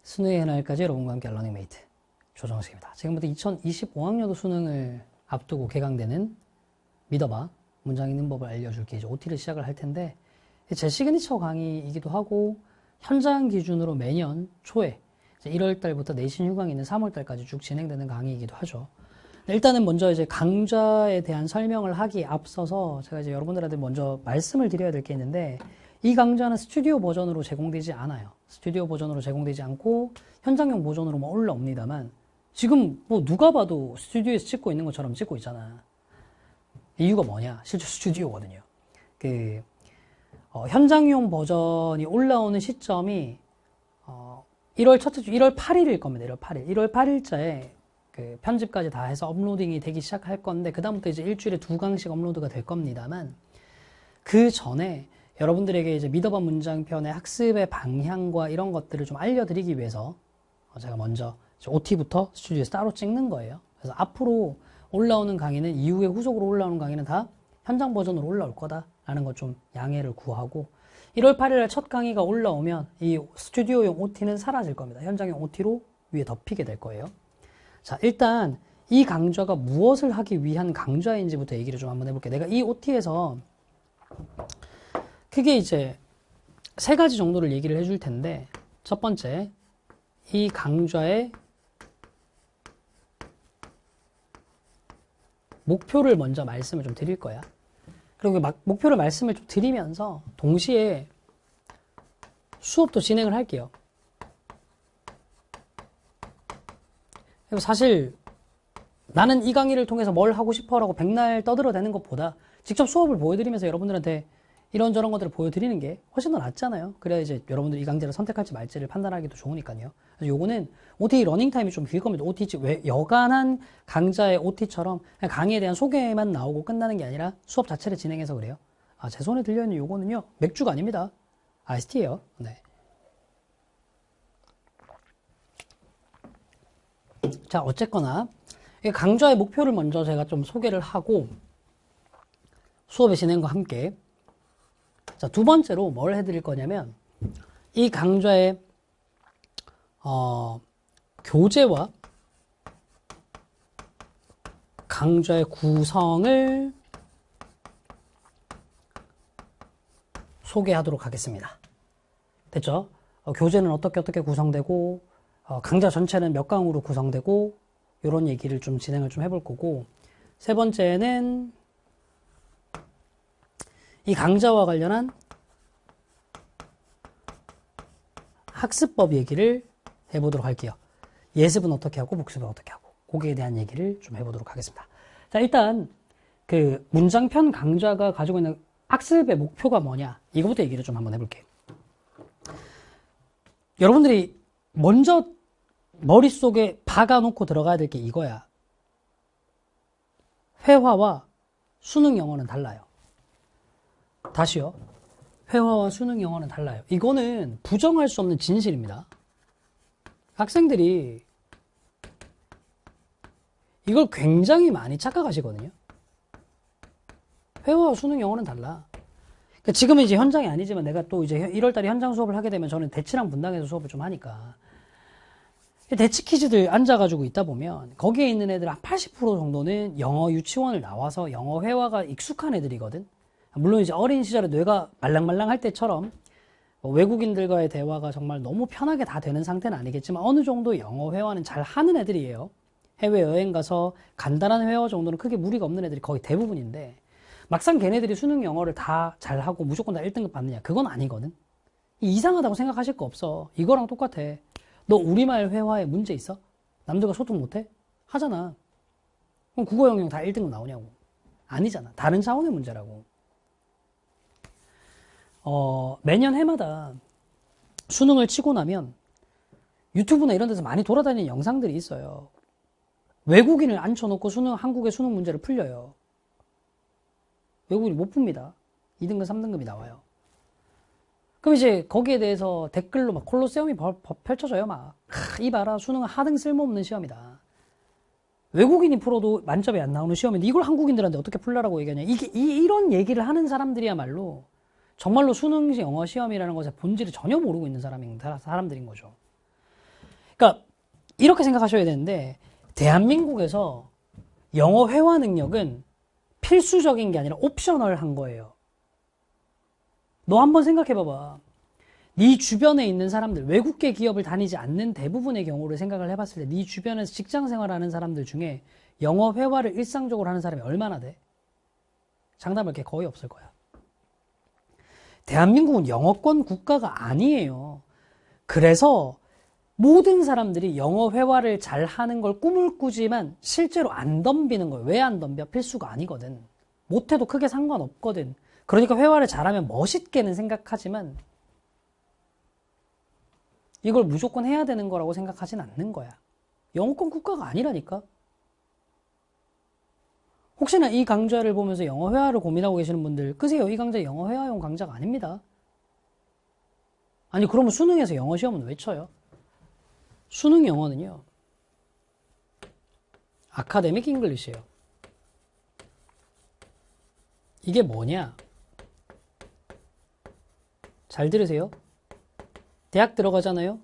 수능의 그날까지 여러분과 함께 러닝메이트 조정식입니다. 지금부터 2025학년도 수능을 앞두고 개강되는 믿어봐 문장 읽는 법을 알려줄게 이제 OT를 시작을 할 텐데, 제 시그니처 강의이기도 하고 현장 기준으로 매년 초에 1월달부터 내신 휴강이 있는 3월달까지 쭉 진행되는 강의이기도 하죠. 일단은 먼저 이제 강좌에 대한 설명을 하기에 앞서서 제가 이제 여러분들한테 먼저 말씀을 드려야 될 게 있는데, 이 강좌는 스튜디오 버전으로 제공되지 않아요. 스튜디오 버전으로 제공되지 않고 현장용 버전으로만 올라옵니다만, 지금 뭐 누가 봐도 스튜디오에서 찍고 있는 것처럼 찍고 있잖아. 이유가 뭐냐? 실제 스튜디오거든요. 현장용 버전이 올라오는 시점이 1월 첫째 주 1월 8일일 겁니다. 1월 8일. 1월 8일자에 그 편집까지 다 해서 업로딩이 되기 시작할 건데, 그다음부터 이제 일주일에 2강씩 업로드가 될 겁니다만, 그 전에 여러분들에게 이제 믿어봐 문장편의 학습의 방향과 이런 것들을 좀 알려드리기 위해서 제가 먼저 OT부터 스튜디오에서 따로 찍는 거예요. 그래서 앞으로 올라오는 강의는, 이후에 후속으로 올라오는 강의는 다 현장 버전으로 올라올 거다라는 것 좀 양해를 구하고, 1월 8일에 첫 강의가 올라오면 이 스튜디오용 OT는 사라질 겁니다. 현장용 OT로 위에 덮이게 될 거예요. 자, 일단 이 강좌가 무엇을 하기 위한 강좌인지부터 얘기를 좀 한번 해볼게요. 내가 이 OT에서 크게 이제 3가지 정도를 얘기를 해줄 텐데, 첫 번째, 이 강좌의 목표를 먼저 말씀을 좀 드릴 거야. 그리고 목표를 말씀을 좀 드리면서 동시에 수업도 진행을 할게요. 그리고 사실 나는 이 강의를 통해서 뭘 하고 싶어라고 백날 떠들어대는 것보다 직접 수업을 보여드리면서 여러분들한테 이런저런 것들을 보여드리는 게 훨씬 더 낫잖아요. 그래야 이제 여러분들이 이 강좌를 선택할지 말지를 판단하기도 좋으니까요. 그래서 요거는 OT 러닝타임이 좀 길 겁니다. OT, 왜 여간한 강좌의 OT처럼 그냥 강의에 대한 소개만 나오고 끝나는 게 아니라 수업 자체를 진행해서 그래요. 아, 제 손에 들려있는 요거는요, 맥주가 아닙니다. 아이스티예요. 네. 자, 어쨌거나 강좌의 목표를 먼저 제가 좀 소개를 하고 수업의 진행과 함께, 자, 두 번째로 뭘 해드릴 거냐면, 이 강좌의 교재와 강좌의 구성을 소개하도록 하겠습니다. 됐죠? 교재는 어떻게 구성되고, 강좌 전체는 몇 강으로 구성되고, 이런 얘기를 좀 진행을 좀 해볼 거고, 세 번째는 이 강좌와 관련한 학습법 얘기를 해보도록 할게요. 예습은 어떻게 하고 복습은 어떻게 하고, 거기에 대한 얘기를 좀 해보도록 하겠습니다. 자, 일단 그 문장편 강좌가 가지고 있는 학습의 목표가 뭐냐, 이거부터 얘기를 좀 한번 해볼게요. 여러분들이 먼저 머릿속에 박아놓고 들어가야 될 게 이거야. 회화와 수능 영어는 달라요. 다시요. 회화와 수능 영어는 달라요. 이거는 부정할 수 없는 진실입니다. 학생들이 이걸 굉장히 많이 착각하시거든요. 회화와 수능 영어는 달라. 그러니까 지금은 이제 현장이 아니지만, 내가 또 이제 1월달에 현장 수업을 하게 되면 저는 대치랑 분당에서 수업을 좀 하니까, 대치 키즈들 앉아가지고 있다 보면 거기에 있는 애들 한 80% 정도는 영어 유치원을 나와서 영어 회화가 익숙한 애들이거든. 물론 이제 어린 시절에 뇌가 말랑말랑할 때처럼 외국인들과의 대화가 정말 너무 편하게 다 되는 상태는 아니겠지만, 어느 정도 영어 회화는 잘 하는 애들이에요. 해외여행 가서 간단한 회화 정도는 크게 무리가 없는 애들이 거의 대부분인데, 막상 걔네들이 수능 영어를 다 잘하고 무조건 다 1등급 받느냐, 그건 아니거든. 이상하다고 생각하실 거 없어. 이거랑 똑같아. 너 우리말 회화에 문제 있어? 남들과 소통 못해? 하잖아. 그럼 국어 영역 다 1등급 나오냐고. 아니잖아. 다른 차원의 문제라고. 매년 해마다 수능을 치고 나면 유튜브나 이런 데서 많이 돌아다니는 영상들이 있어요. 외국인을 앉혀놓고 한국의 수능 문제를 풀려요. 외국인이 못 풉니다. 2등급, 3등급이 나와요. 그럼 이제 거기에 대해서 댓글로 막 콜로세움이 펼쳐져요. 막, 이봐라, 수능은 하등 쓸모없는 시험이다. 외국인이 풀어도 만점이 안 나오는 시험인데 이걸 한국인들한테 어떻게 풀라라고 얘기하냐. 이런 얘기를 하는 사람들이야말로 정말로 수능 영어 시험이라는 것의 본질을 전혀 모르고 있는 사람들인 거죠. 그러니까 이렇게 생각하셔야 되는데 대한민국에서 영어 회화 능력은 필수적인 게 아니라 옵셔널한 거예요. 너 한번 생각해봐봐. 네 주변에 있는 사람들, 외국계 기업을 다니지 않는 대부분의 경우를 생각을 해봤을 때 네 주변에서 직장 생활하는 사람들 중에 영어 회화를 일상적으로 하는 사람이 얼마나 돼? 장담할 게 거의 없을 거야. 대한민국은 영어권 국가가 아니에요. 그래서 모든 사람들이 영어 회화를 잘 하는 걸 꿈을 꾸지만 실제로 안 덤비는 거예요. 왜 안 덤벼? 필수가 아니거든. 못해도 크게 상관없거든. 그러니까 회화를 잘하면 멋있게는 생각하지만 이걸 무조건 해야 되는 거라고 생각하진 않는 거야. 영어권 국가가 아니라니까. 혹시나 이 강좌를 보면서 영어 회화를 고민하고 계시는 분들 끄세요. 이 강좌 영어 회화용 강좌가 아닙니다. 아니 그러면 수능에서 영어 시험은 왜 쳐요? 수능 영어는요. 아카데믹 잉글리시예요. 이게 뭐냐? 잘 들으세요. 대학 들어가잖아요.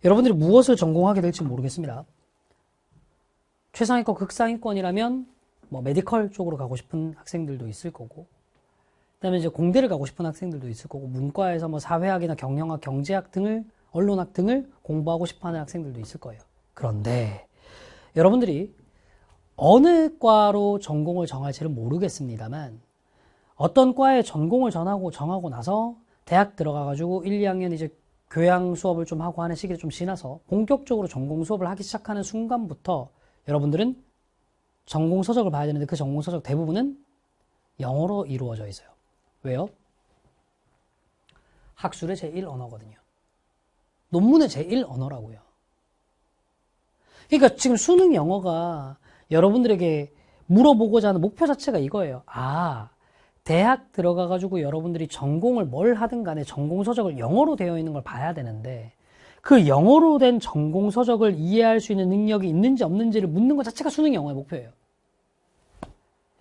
여러분들이 무엇을 전공하게 될지 모르겠습니다. 최상위권, 극상위권이라면 뭐 메디컬 쪽으로 가고 싶은 학생들도 있을 거고, 그다음에 이제 공대를 가고 싶은 학생들도 있을 거고, 문과에서 뭐 사회학이나 경영학, 경제학 등을 언론학 등을 공부하고 싶어하는 학생들도 있을 거예요. 그런데 여러분들이 어느 과로 전공을 정할지는 모르겠습니다만 어떤 과에 전공을 정하고 나서 대학 들어가가지고 1, 2학년 이제 교양 수업을 좀 하고 하는 시기를 좀 지나서 본격적으로 전공 수업을 하기 시작하는 순간부터 여러분들은 전공 서적을 봐야 되는데 그 전공 서적 대부분은 영어로 이루어져 있어요. 왜요? 학술의 제1언어거든요. 논문의 제1언어라고요. 그러니까 지금 수능 영어가 여러분들에게 물어보고자 하는 목표 자체가 이거예요. 아, 대학 들어가가지고 여러분들이 전공을 뭘 하든 간에 전공 서적을 영어로 되어 있는 걸 봐야 되는데 그 영어로 된 전공 서적을 이해할 수 있는 능력이 있는지 없는지를 묻는 것 자체가 수능 영어의 목표예요.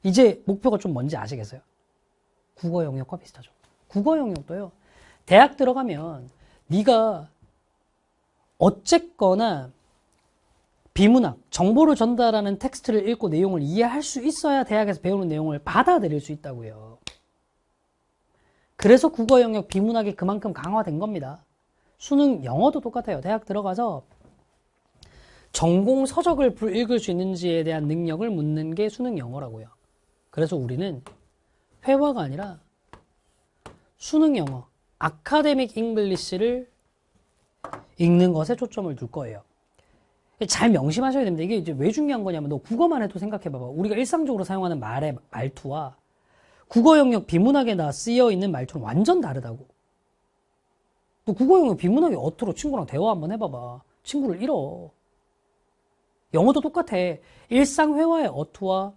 이제 목표가 좀 뭔지 아시겠어요? 국어 영역과 비슷하죠. 국어 영역도요. 대학 들어가면 네가 어쨌거나 비문학, 정보를 전달하는 텍스트를 읽고 내용을 이해할 수 있어야 대학에서 배우는 내용을 받아들일 수 있다고요. 그래서 국어 영역 비문학이 그만큼 강화된 겁니다. 수능 영어도 똑같아요. 대학 들어가서 전공 서적을 읽을 수 있는지에 대한 능력을 묻는 게 수능 영어라고요. 그래서 우리는 회화가 아니라 수능 영어, 아카데믹 잉글리시를 읽는 것에 초점을 둘 거예요. 잘 명심하셔야 됩니다. 이게 이제 왜 중요한 거냐면 너 국어만 해도 생각해봐봐. 우리가 일상적으로 사용하는 말의 말투와 국어 영역 비문학에 쓰여 있는 말투는 완전 다르다고. 너 국어 영역 비문학의 어투로 친구랑 대화 한번 해봐봐. 친구를 잃어. 영어도 똑같아. 일상 회화의 어투와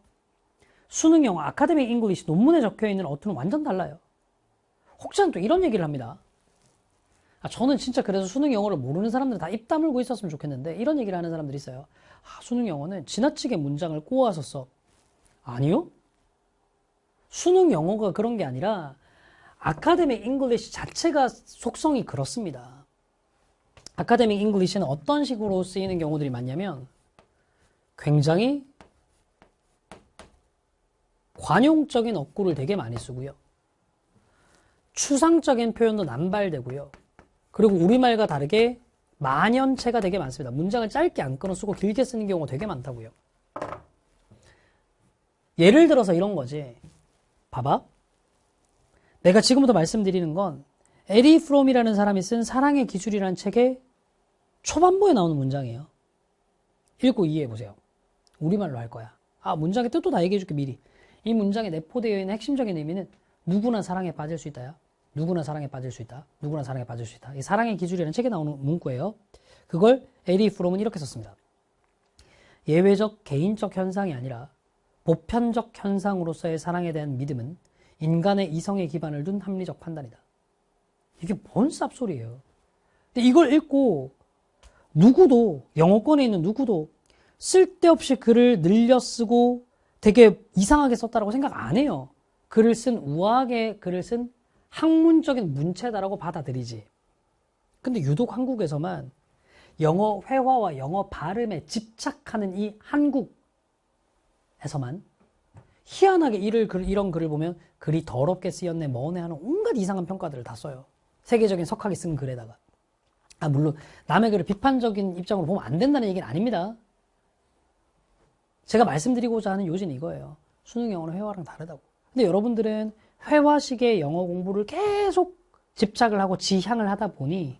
수능 영어 아카데믹 잉글리시 논문에 적혀있는 어투는 완전 달라요. 혹자는 또 이런 얘기를 합니다. 저는 진짜 그래서 수능 영어를 모르는 사람들은 다 입 다물고 있었으면 좋겠는데 이런 얘기를 하는 사람들이 있어요. 수능 영어는 지나치게 문장을 꼬아서 써. 아니요. 수능 영어가 그런 게 아니라 아카데믹 잉글리시 자체가 속성이 그렇습니다. 아카데믹 잉글리시는 어떤 식으로 쓰이는 경우들이 많냐면 굉장히 관용적인 어구를 되게 많이 쓰고요. 추상적인 표현도 남발되고요. 그리고 우리말과 다르게 만연체가 되게 많습니다. 문장을 짧게 안 끊어 쓰고 길게 쓰는 경우가 되게 많다고요. 예를 들어서 이런 거지. 봐봐. 내가 지금부터 말씀드리는 건 에리 프롬이라는 사람이 쓴 사랑의 기술이라는 책의 초반부에 나오는 문장이에요. 읽고 이해해보세요. 우리말로 할 거야. 문장의 뜻도 다 얘기해줄게 미리. 이 문장에 내포되어 있는 핵심적인 의미는 누구나 사랑에 빠질 수 있다야. 누구나 사랑에 빠질 수 있다. 누구나 사랑에 빠질 수 있다. 이 사랑의 기술이라는 책에 나오는 문구예요. 그걸 에리 프롬은 이렇게 썼습니다. 예외적 개인적 현상이 아니라 보편적 현상으로서의 사랑에 대한 믿음은 인간의 이성에 기반을 둔 합리적 판단이다. 이게 뭔 쌉소리예요. 근데 이걸 읽고 누구도 영어권에 있는 누구도 쓸데없이 글을 늘려 쓰고 되게 이상하게 썼다라고 생각 안 해요. 우아하게 글을 쓴 학문적인 문체다라고 받아들이지. 근데 유독 한국에서만 영어 회화와 영어 발음에 집착하는 이 한국에서만 희한하게 이런 글을 보면 글이 더럽게 쓰였네, 뭐네 하는 온갖 이상한 평가들을 다 써요. 세계적인 석학이 쓴 글에다가. 물론 남의 글을 비판적인 입장으로 보면 안 된다는 얘기는 아닙니다. 제가 말씀드리고자 하는 요지는 이거예요. 수능 영어는 회화랑 다르다고. 근데 여러분들은 회화식의 영어 공부를 계속 집착을 하고 지향을 하다 보니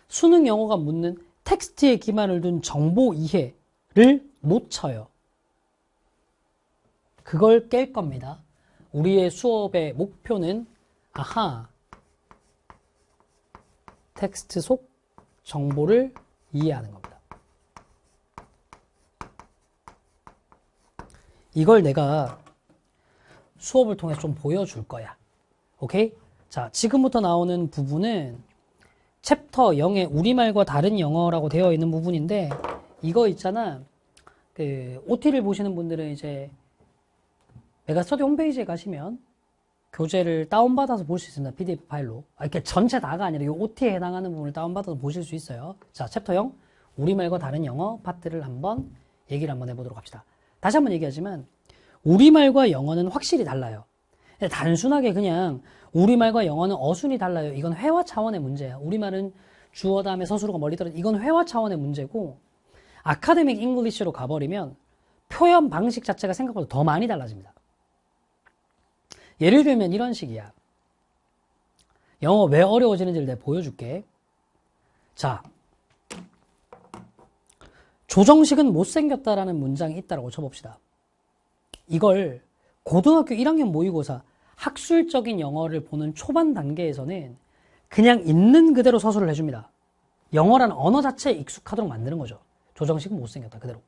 수능 영어가 묻는 텍스트에 기반을 둔 정보 이해를 놓쳐요. 그걸 깰 겁니다. 우리의 수업의 목표는 텍스트 속 정보를 이해하는 겁니다. 이걸 내가 수업을 통해서 좀 보여줄 거야. 오케이? 자, 지금부터 나오는 부분은 챕터 0의 우리말과 다른 영어라고 되어 있는 부분인데, 이거 있잖아. OT를 보시는 분들은 이제 메가스터디 홈페이지에 가시면 교재를 다운받아서 볼 수 있습니다. PDF 파일로. 이렇게 전체 다가 아니라 이 OT에 해당하는 부분을 다운받아서 보실 수 있어요. 자, 챕터 0, 우리말과 다른 영어 파트를 한번 얘기를 한번 해보도록 합시다. 다시 한번 얘기하지만 우리말과 영어는 확실히 달라요. 단순하게 그냥 우리말과 영어는 어순이 달라요. 이건 회화 차원의 문제야. 우리말은 주어 다음에 서술어가 멀리 떨어져. 이건 회화 차원의 문제고, 아카데믹 잉글리시로 가버리면 표현 방식 자체가 생각보다 더 많이 달라집니다. 예를 들면 이런 식이야. 영어 왜 어려워지는지를 내가 보여줄게. 자, 조정식은 못생겼다라는 문장이 있다라고 쳐봅시다. 이걸 고등학교 1학년 모의고사 학술적인 영어를 보는 초반 단계에서는 그냥 있는 그대로 서술을 해줍니다. 영어라는 언어 자체에 익숙하도록 만드는 거죠. 조정식은 못생겼다 그대로.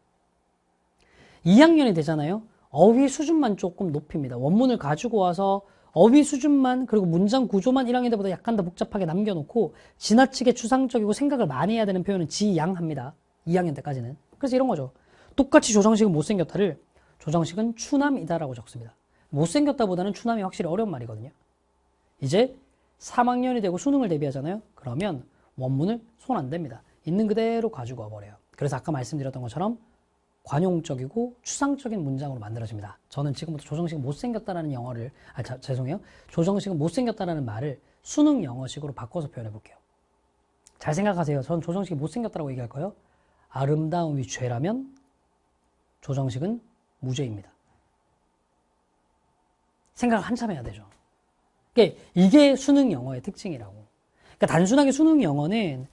2학년이 되잖아요. 어휘 수준만 조금 높입니다. 원문을 가지고 와서 어휘 수준만, 그리고 문장 구조만 1학년 때보다 약간 더 복잡하게 남겨놓고 지나치게 추상적이고 생각을 많이 해야 되는 표현은 지양합니다. 2학년 때까지는. 그래서 이런 거죠. 똑같이 조정식은 못생겼다를 조정식은 추남이다라고 적습니다. 못생겼다보다는 추남이 확실히 어려운 말이거든요. 이제 3학년이 되고 수능을 대비하잖아요. 그러면 원문을 손 안 댑니다. 있는 그대로 가지고 와버려요. 그래서 아까 말씀드렸던 것처럼 관용적이고 추상적인 문장으로 만들어집니다. 저는 지금부터 조정식은 못생겼다라는 영어를, 죄송해요. 조정식은 못생겼다라는 말을 수능 영어식으로 바꿔서 표현해 볼게요. 잘 생각하세요. 전 조정식이 못생겼다라고 얘기할 거예요. 아름다움이 죄라면 조정식은 무죄입니다. 생각을 한참 해야 되죠. 이게 수능 영어의 특징이라고. 그러니까 단순하게 수능 영어는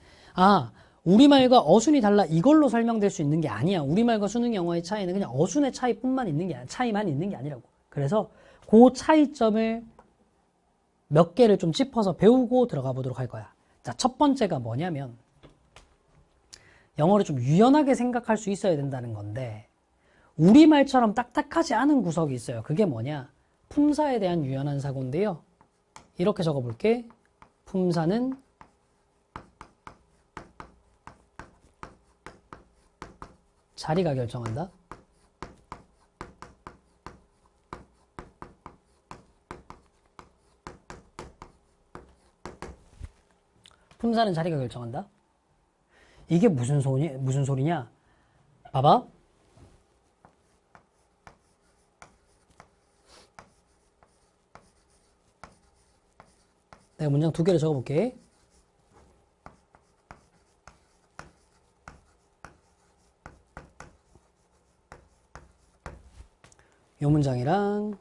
우리말과 어순이 달라 이걸로 설명될 수 있는 게 아니야. 우리말과 수능 영어의 차이는 그냥 어순의 차이만 있는 게 아니라고. 그래서 그 차이점을 몇 개를 좀 짚어서 배우고 들어가 보도록 할 거야. 자, 첫 번째가 뭐냐면 영어를 좀 유연하게 생각할 수 있어야 된다는 건데, 우리말처럼 딱딱하지 않은 구석이 있어요. 그게 뭐냐? 품사에 대한 유연한 사고인데요. 이렇게 적어볼게. 품사는 자리가 결정한다. 품사는 자리가 결정한다. 이게 무슨 소리냐? 봐봐. 내가 문장 두 개를 적어볼게. 이 문장이랑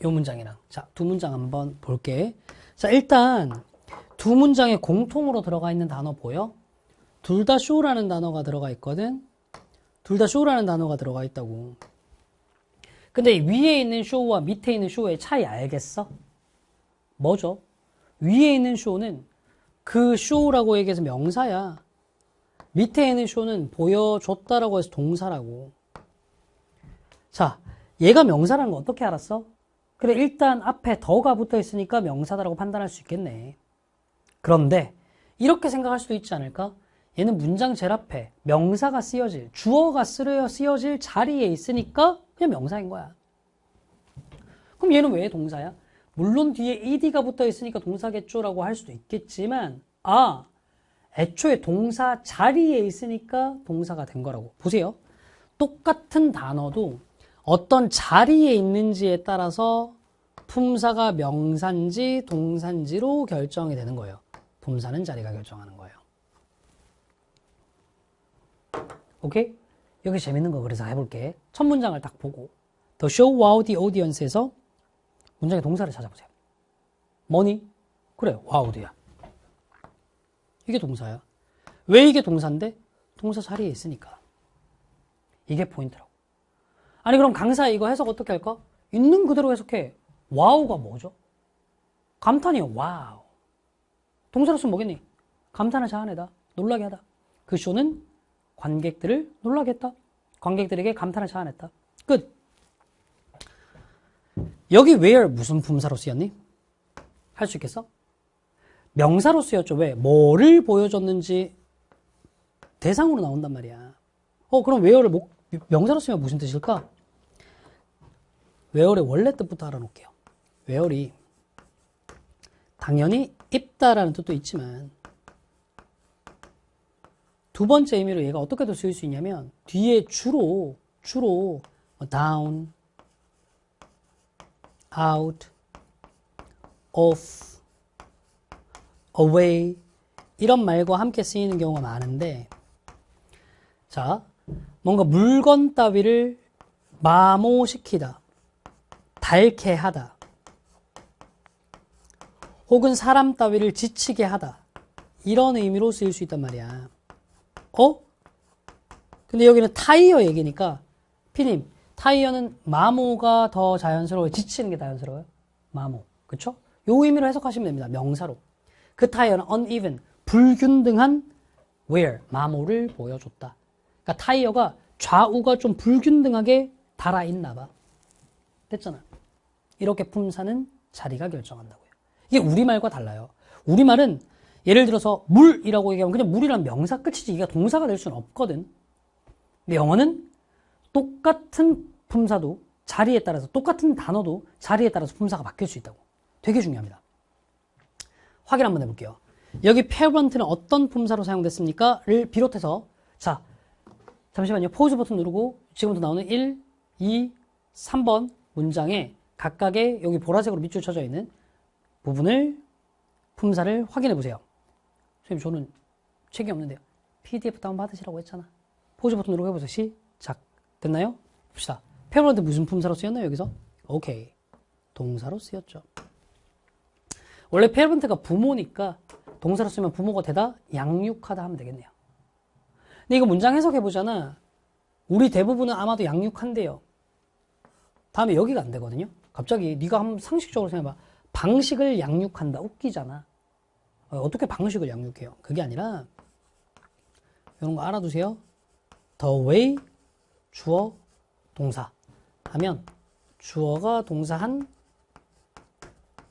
이 문장이랑, 자, 두 문장 한번 볼게. 자, 일단 두 문장에 공통으로 들어가 있는 단어 보여? 둘 다 show라는 단어가 들어가 있거든. 둘 다 show라는 단어가 들어가 있다고. 근데 위에 있는 show와 밑에 있는 show의 차이 알겠어? 뭐죠? 위에 있는 show는 그 show라고 얘기해서 명사야. 밑에 있는 show는 보여줬다라고 해서 동사라고. 자, 얘가 명사라는 거 어떻게 알았어? 그래, 일단 앞에 더가 붙어 있으니까 명사다라고 판단할 수 있겠네. 그런데 이렇게 생각할 수도 있지 않을까? 얘는 문장 제일 앞에 명사가 쓰여질, 주어가 쓰여질 자리에 있으니까 그냥 명사인 거야. 그럼 얘는 왜 동사야? 물론 뒤에 ed가 붙어 있으니까 동사겠죠라고 할 수도 있겠지만, 애초에 동사 자리에 있으니까 동사가 된 거라고. 보세요. 똑같은 단어도 어떤 자리에 있는지에 따라서 품사가 명사인지 동사인지로 결정이 되는 거예요. 품사는 자리가 결정하는 거예요. 오케이? 여기 재밌는 거 그래서 해볼게. 첫 문장을 딱 보고 The show wow the audience에서 문장의 동사를 찾아보세요. 뭐니? 그래, wowed야. 이게 동사야. 왜 이게 동사인데? 동사 자리에 있으니까. 이게 포인트라고. 아니 그럼 강사 이거 해석 어떻게 할까? 있는 그대로 해석해. 와우가 뭐죠? 감탄이요. 와우. 동사로 쓰면 뭐겠니? 감탄을 자아내다. 놀라게 하다. 그 쇼는 관객들을 놀라게 했다. 관객들에게 감탄을 자아냈다. 끝. 여기 where 무슨 품사로 쓰였니? 할 수 있겠어? 명사로 쓰였죠. 왜? 뭐를 보여줬는지 대상으로 나온단 말이야. 그럼 where를 명사로 쓰면 무슨 뜻일까? where의 원래 뜻부터 알아놓을게요. where이 당연히 입다라는 뜻도 있지만 두 번째 의미로 얘가 어떻게도 쓰일 수 있냐면 뒤에 주로 down, out, off, away 이런 말과 함께 쓰이는 경우가 많은데 자, 뭔가 물건 따위를 마모시키다, 닳게 하다 혹은 사람 따위를 지치게 하다 이런 의미로 쓰일 수 있단 말이야. 근데 여기는 타이어 얘기니까 피님, 타이어는 마모가 더 자연스러워요? 지치는 게 자연스러워요? 마모. 그쵸? 요 의미로 해석하시면 됩니다. 명사로. 그 타이어는 uneven, 불균등한 wear, 마모를 보여줬다. 그러니까 타이어가 좌우가 좀 불균등하게 달아있나 봐. 됐잖아. 이렇게 품사는 자리가 결정한다고요. 이게 우리말과 달라요. 우리말은 예를 들어서 물이라고 얘기하면 그냥 물이란 명사 끝이지 이게 동사가 될 수는 없거든. 근데 영어는 똑같은 품사도 자리에 따라서 똑같은 단어도 자리에 따라서 품사가 바뀔 수 있다고. 되게 중요합니다. 확인 한번 해볼게요. 여기 parent는 어떤 품사로 사용됐습니까? 를 비롯해서 자 잠시만요. 포즈 버튼 누르고 지금부터 나오는 1, 2, 3번 문장에 각각의 여기 보라색으로 밑줄 쳐져 있는 부분을 품사를 확인해 보세요. 선생님 저는 책이 없는데요. PDF 다운 받으시라고 했잖아. 포즈 버튼 누르고 해보세요. 시작. 됐나요? 봅시다. parent 무슨 품사로 쓰였나요? 여기서? 오케이. 동사로 쓰였죠. 원래 parent가 부모니까 동사로 쓰면 부모가 되다, 양육하다 하면 되겠네요. 근데 이거 문장 해석해보잖아. 우리 대부분은 아마도 양육한대요. 다음에 여기가 안 되거든요. 갑자기 네가 한번 상식적으로 생각해봐. 방식을 양육한다. 웃기잖아. 어떻게 방식을 양육해요? 그게 아니라 이런 거 알아두세요. The way, 주어, 동사 하면 주어가 동사한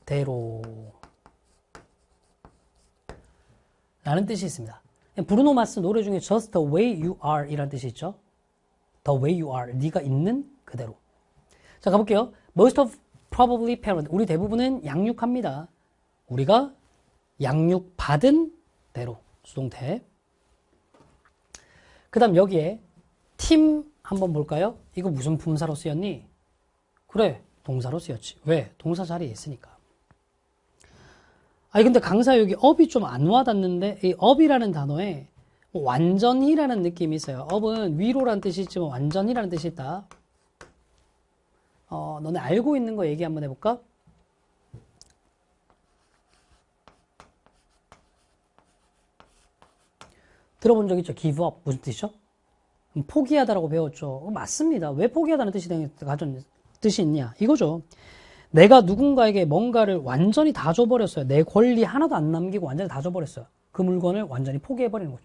대로 라는 뜻이 있습니다. 브루노 마스 노래 중에 Just the way you are 이라는 뜻이 있죠. The way you are, 네가 있는 그대로. 자, 가볼게요. Most of probably parent, 우리 대부분은 양육합니다. 우리가 양육받은 대로, 수동태. 그 다음 여기에 팀 한번 볼까요? 이거 무슨 품사로 쓰였니? 그래, 동사로 쓰였지. 왜? 동사 자리에 있으니까. 아니 근데 강사 여기 up이 좀 안 와닿는데 이 up이라는 단어에 완전히라는 느낌이 있어요. up은 위로라는 뜻이 있지만 완전히라는 뜻이 있다. 너네 알고 있는 거 얘기 한번 해볼까? 들어본 적 있죠? give up 무슨 뜻이죠? 포기하다라고 배웠죠. 맞습니다. 왜 포기하다는 뜻이 있냐? 이거죠. 내가 누군가에게 뭔가를 완전히 다 줘버렸어요. 내 권리 하나도 안 남기고 완전히 다 줘버렸어요. 그 물건을 완전히 포기해버리는 거죠.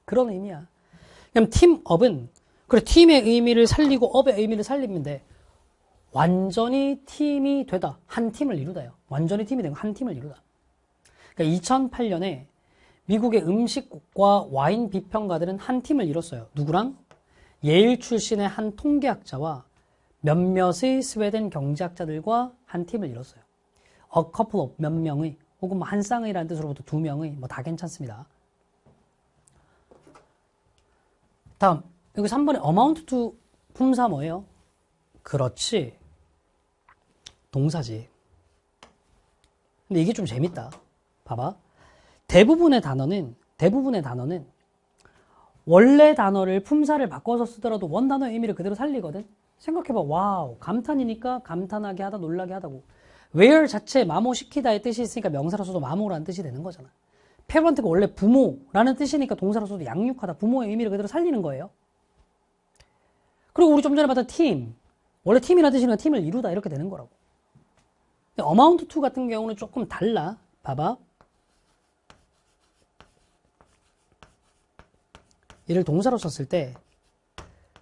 그런 의미야. 그럼 팀업은 그래 팀의 의미를 살리고 업의 의미를 살리면 돼. 완전히 팀이 되다. 한 팀을 이루다요. 완전히 팀이 되고 한 팀을 이루다. 그러니까 2008년에 미국의 음식과 와인 비평가들은 한 팀을 이뤘어요. 누구랑? 예일 출신의 한 통계학자와 몇몇의 스웨덴 경제학자들과 한 팀을 이뤘어요. A couple of 몇 명의 혹은 뭐 한 쌍의라는 뜻으로부터 두 명의 뭐 다 괜찮습니다. 다음 여기 3번에 amount to 품사 뭐예요? 그렇지. 동사지. 근데 이게 좀 재밌다. 봐봐. 대부분의 단어는 원래 단어를 품사를 바꿔서 쓰더라도 원 단어의 의미를 그대로 살리거든. 생각해봐. 와우. 감탄이니까 감탄하게 하다, 놀라게 하다고. where 자체 마모시키다의 뜻이 있으니까 명사로서도 마모라는 뜻이 되는 거잖아. parent가 원래 부모라는 뜻이니까 동사로서도 양육하다, 부모의 의미를 그대로 살리는 거예요. 그리고 우리 좀 전에 봤던 팀. 원래 팀이라는 뜻이니까 팀을 이루다 이렇게 되는 거라고. 근데 amount to 같은 경우는 조금 달라. 봐봐. 얘를 동사로 썼을 때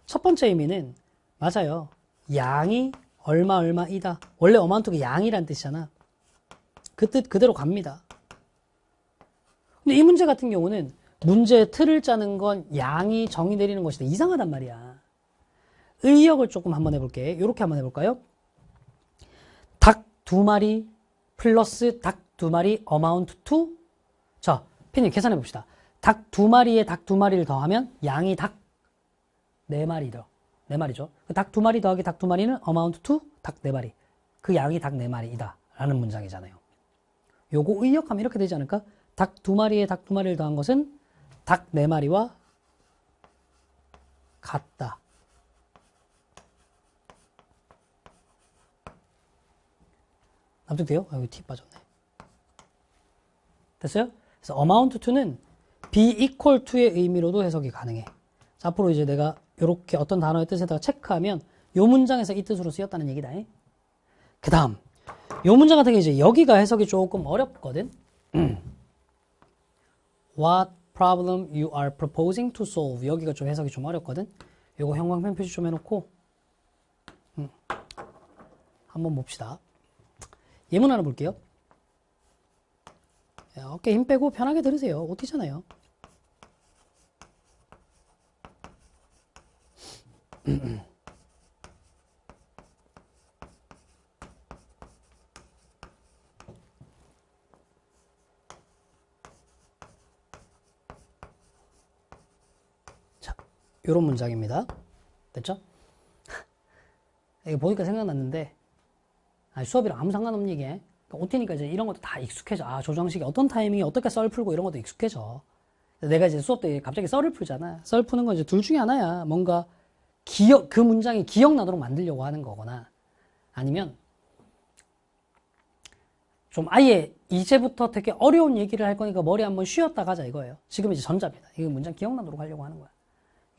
첫 번째 의미는 맞아요. 양이 얼마이다. 원래 amount가 양이란 뜻이잖아. 그 뜻 그대로 갑니다. 근데 이 문제 같은 경우는 문제의 틀을 짜는 건 양이 정의 내리는 것이다. 이상하단 말이야. 의역을 조금 한번 해볼게. 이렇게 한번 해볼까요? 닭 2마리 플러스 닭 2마리 amount to. 자, 피님 계산해 봅시다. 닭 2마리에 닭 2마리를 더하면 양이 닭 4마리죠. 4마리죠. 닭 2마리 더하기 닭 2마리는 amount to 닭 4마리. 그 양이 닭 4마리이다. 라는 문장이잖아요. 요거 의역하면 이렇게 되지 않을까? 닭 2마리에 닭 2마리를 더한 것은 닭 4마리와 같다. 납득돼요? 여기 T 빠졌네. 됐어요? 그래서 amount to는 be equal to의 의미로도 해석이 가능해. 자, 앞으로 이제 내가 이렇게 어떤 단어의 뜻에다가 체크하면 요 문장에서 이 뜻으로 쓰였다는 얘기다. 그 다음 요 문장 같은 게 이제 여기가 해석이 조금 어렵거든. What problem you are proposing to solve. 여기가 좀 해석이 좀 어렵거든. 요거 형광펜 표시 좀 해놓고 한번 봅시다. 예문 하나 볼게요. 어깨 힘 빼고 편하게 들으세요. OT잖아요. 자, 요런 문장입니다. 됐죠? 이거 보니까 생각났는데, 수업이랑 아무 상관없는 얘기해. OT니까 이제 이런 것도 다 익숙해져. 아, 조정식이 어떤 타이밍에 어떻게 썰 풀고 이런 것도 익숙해져. 내가 이제 수업 때 갑자기 썰을 풀잖아. 썰 푸는 건 이제 둘 중에 하나야. 뭔가 그 문장이 기억나도록 만들려고 하는 거거나 아니면 좀 아예 이제부터 되게 어려운 얘기를 할 거니까 머리 한번 쉬었다 가자 이거예요. 지금 이제 전자입니다. 이거 문장 기억나도록 하려고 하는 거야.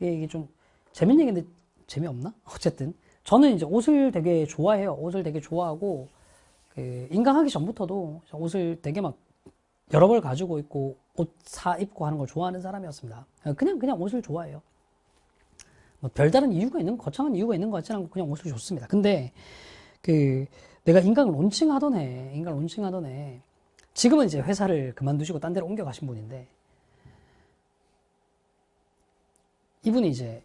이게 좀 재밌는 얘기인데 재미없나? 어쨌든 저는 이제 옷을 되게 좋아해요. 옷을 되게 좋아하고 인강하기 전부터도 옷을 되게 막 여러 벌 가지고 있고 옷 사 입고 하는 걸 좋아하는 사람이었습니다. 그냥 옷을 좋아해요. 뭐 별다른 이유가 있는, 거창한 이유가 있는 것 같지는 않고 그냥 옷을 좋습니다. 근데 내가 인강 론칭하던 해 지금은 이제 회사를 그만두시고 딴 데로 옮겨가신 분인데 이분이 이제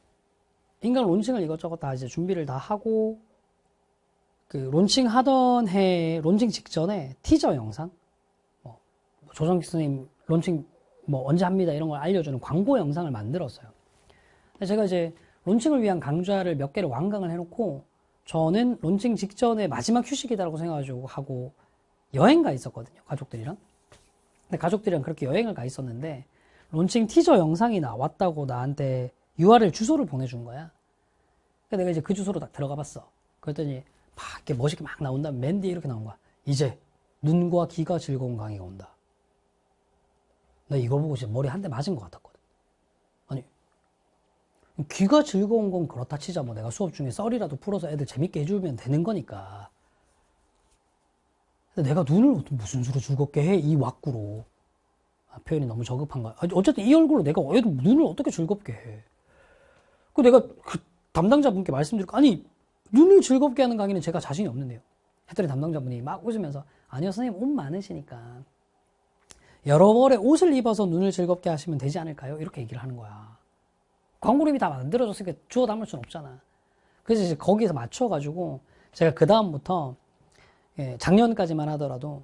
인강 론칭을 이것저것 다 이제 준비를 다 하고 론칭하던 해 론칭 직전에 티저 영상 조정기 선생님 론칭 언제 합니다 이런 걸 알려주는 광고 영상을 만들었어요. 제가 이제 론칭을 위한 강좌를 몇 개를 완강을 해놓고 저는 론칭 직전에 마지막 휴식이다라고 생각하고 하고 여행 가 있었거든요. 가족들이랑. 근데 가족들이랑 그렇게 여행을 가 있었는데 론칭 티저 영상이 나왔다고 나한테 URL 주소를 보내준 거야. 그러니까 내가 이제 그 주소로 딱 들어가 봤어. 그랬더니 막 이렇게 멋있게 막 나온 다음에 맨 뒤에 이렇게 나온 거야. 이제 눈과 귀가 즐거운 강의가 온다. 나 이거 보고 진짜 머리 한 대 맞은 것 같았거든. 아니 귀가 즐거운 건 그렇다 치자. 뭐 내가 수업 중에 썰이라도 풀어서 애들 재밌게 해주면 되는 거니까. 근데 내가 눈을 무슨 수로 즐겁게 해? 이 왁구로. 표현이 너무 저급한가. 어쨌든 이 얼굴로 내가 애들 눈을 어떻게 즐겁게 해? 내가 그 담당자분께 말씀드리고 아니 눈을 즐겁게 하는 강의는 제가 자신이 없는데요. 했더니 담당자분이 막 웃으면서 아니요 선생님 옷 많으시니까 여러 벌의 옷을 입어서 눈을 즐겁게 하시면 되지 않을까요? 이렇게 얘기를 하는 거야. 광고를 이미 다 만들어줬으니까 주워 담을 수는 없잖아. 그래서 이제 거기서 맞춰가지고 제가 그 다음부터 작년까지만 하더라도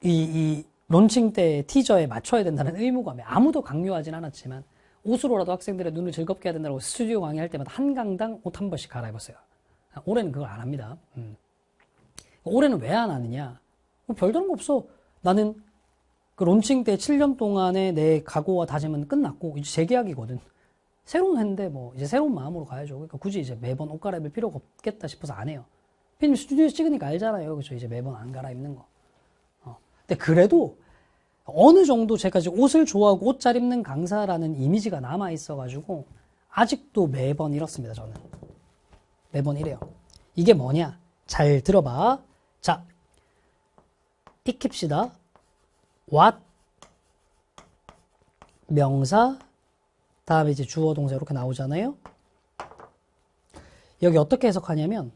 이 론칭 때 티저에 맞춰야 된다는 의무감에 아무도 강요하진 않았지만 옷으로라도 학생들의 눈을 즐겁게 해야 된다고 스튜디오 강의할 때마다 한 강당 옷 한 번씩 갈아입었어요. 올해는 그걸 안 합니다. 올해는 왜 안 하느냐? 뭐 별다른 거 없어. 나는 그 론칭 때 7년 동안의 내 각오와 다짐은 끝났고 이제 재계약이거든. 새로운 해인데 뭐 이제 새로운 마음으로 가야죠. 그러니까 굳이 이제 매번 옷 갈아입을 필요가 없겠다 싶어서 안 해요. 피디님 스튜디오에서 찍으니까 알잖아요. 그죠? 이제 매번 안 갈아입는 거. 근데 그래도 어느 정도 제가 이제 옷을 좋아하고 옷 잘 입는 강사라는 이미지가 남아 있어가지고 아직도 매번 이렇습니다. 저는 매번 이래요. 이게 뭐냐? 잘 들어봐. 자, 익힙시다. what 명사 다음에 이제 주어 동사 이렇게 나오잖아요. 여기 어떻게 해석하냐면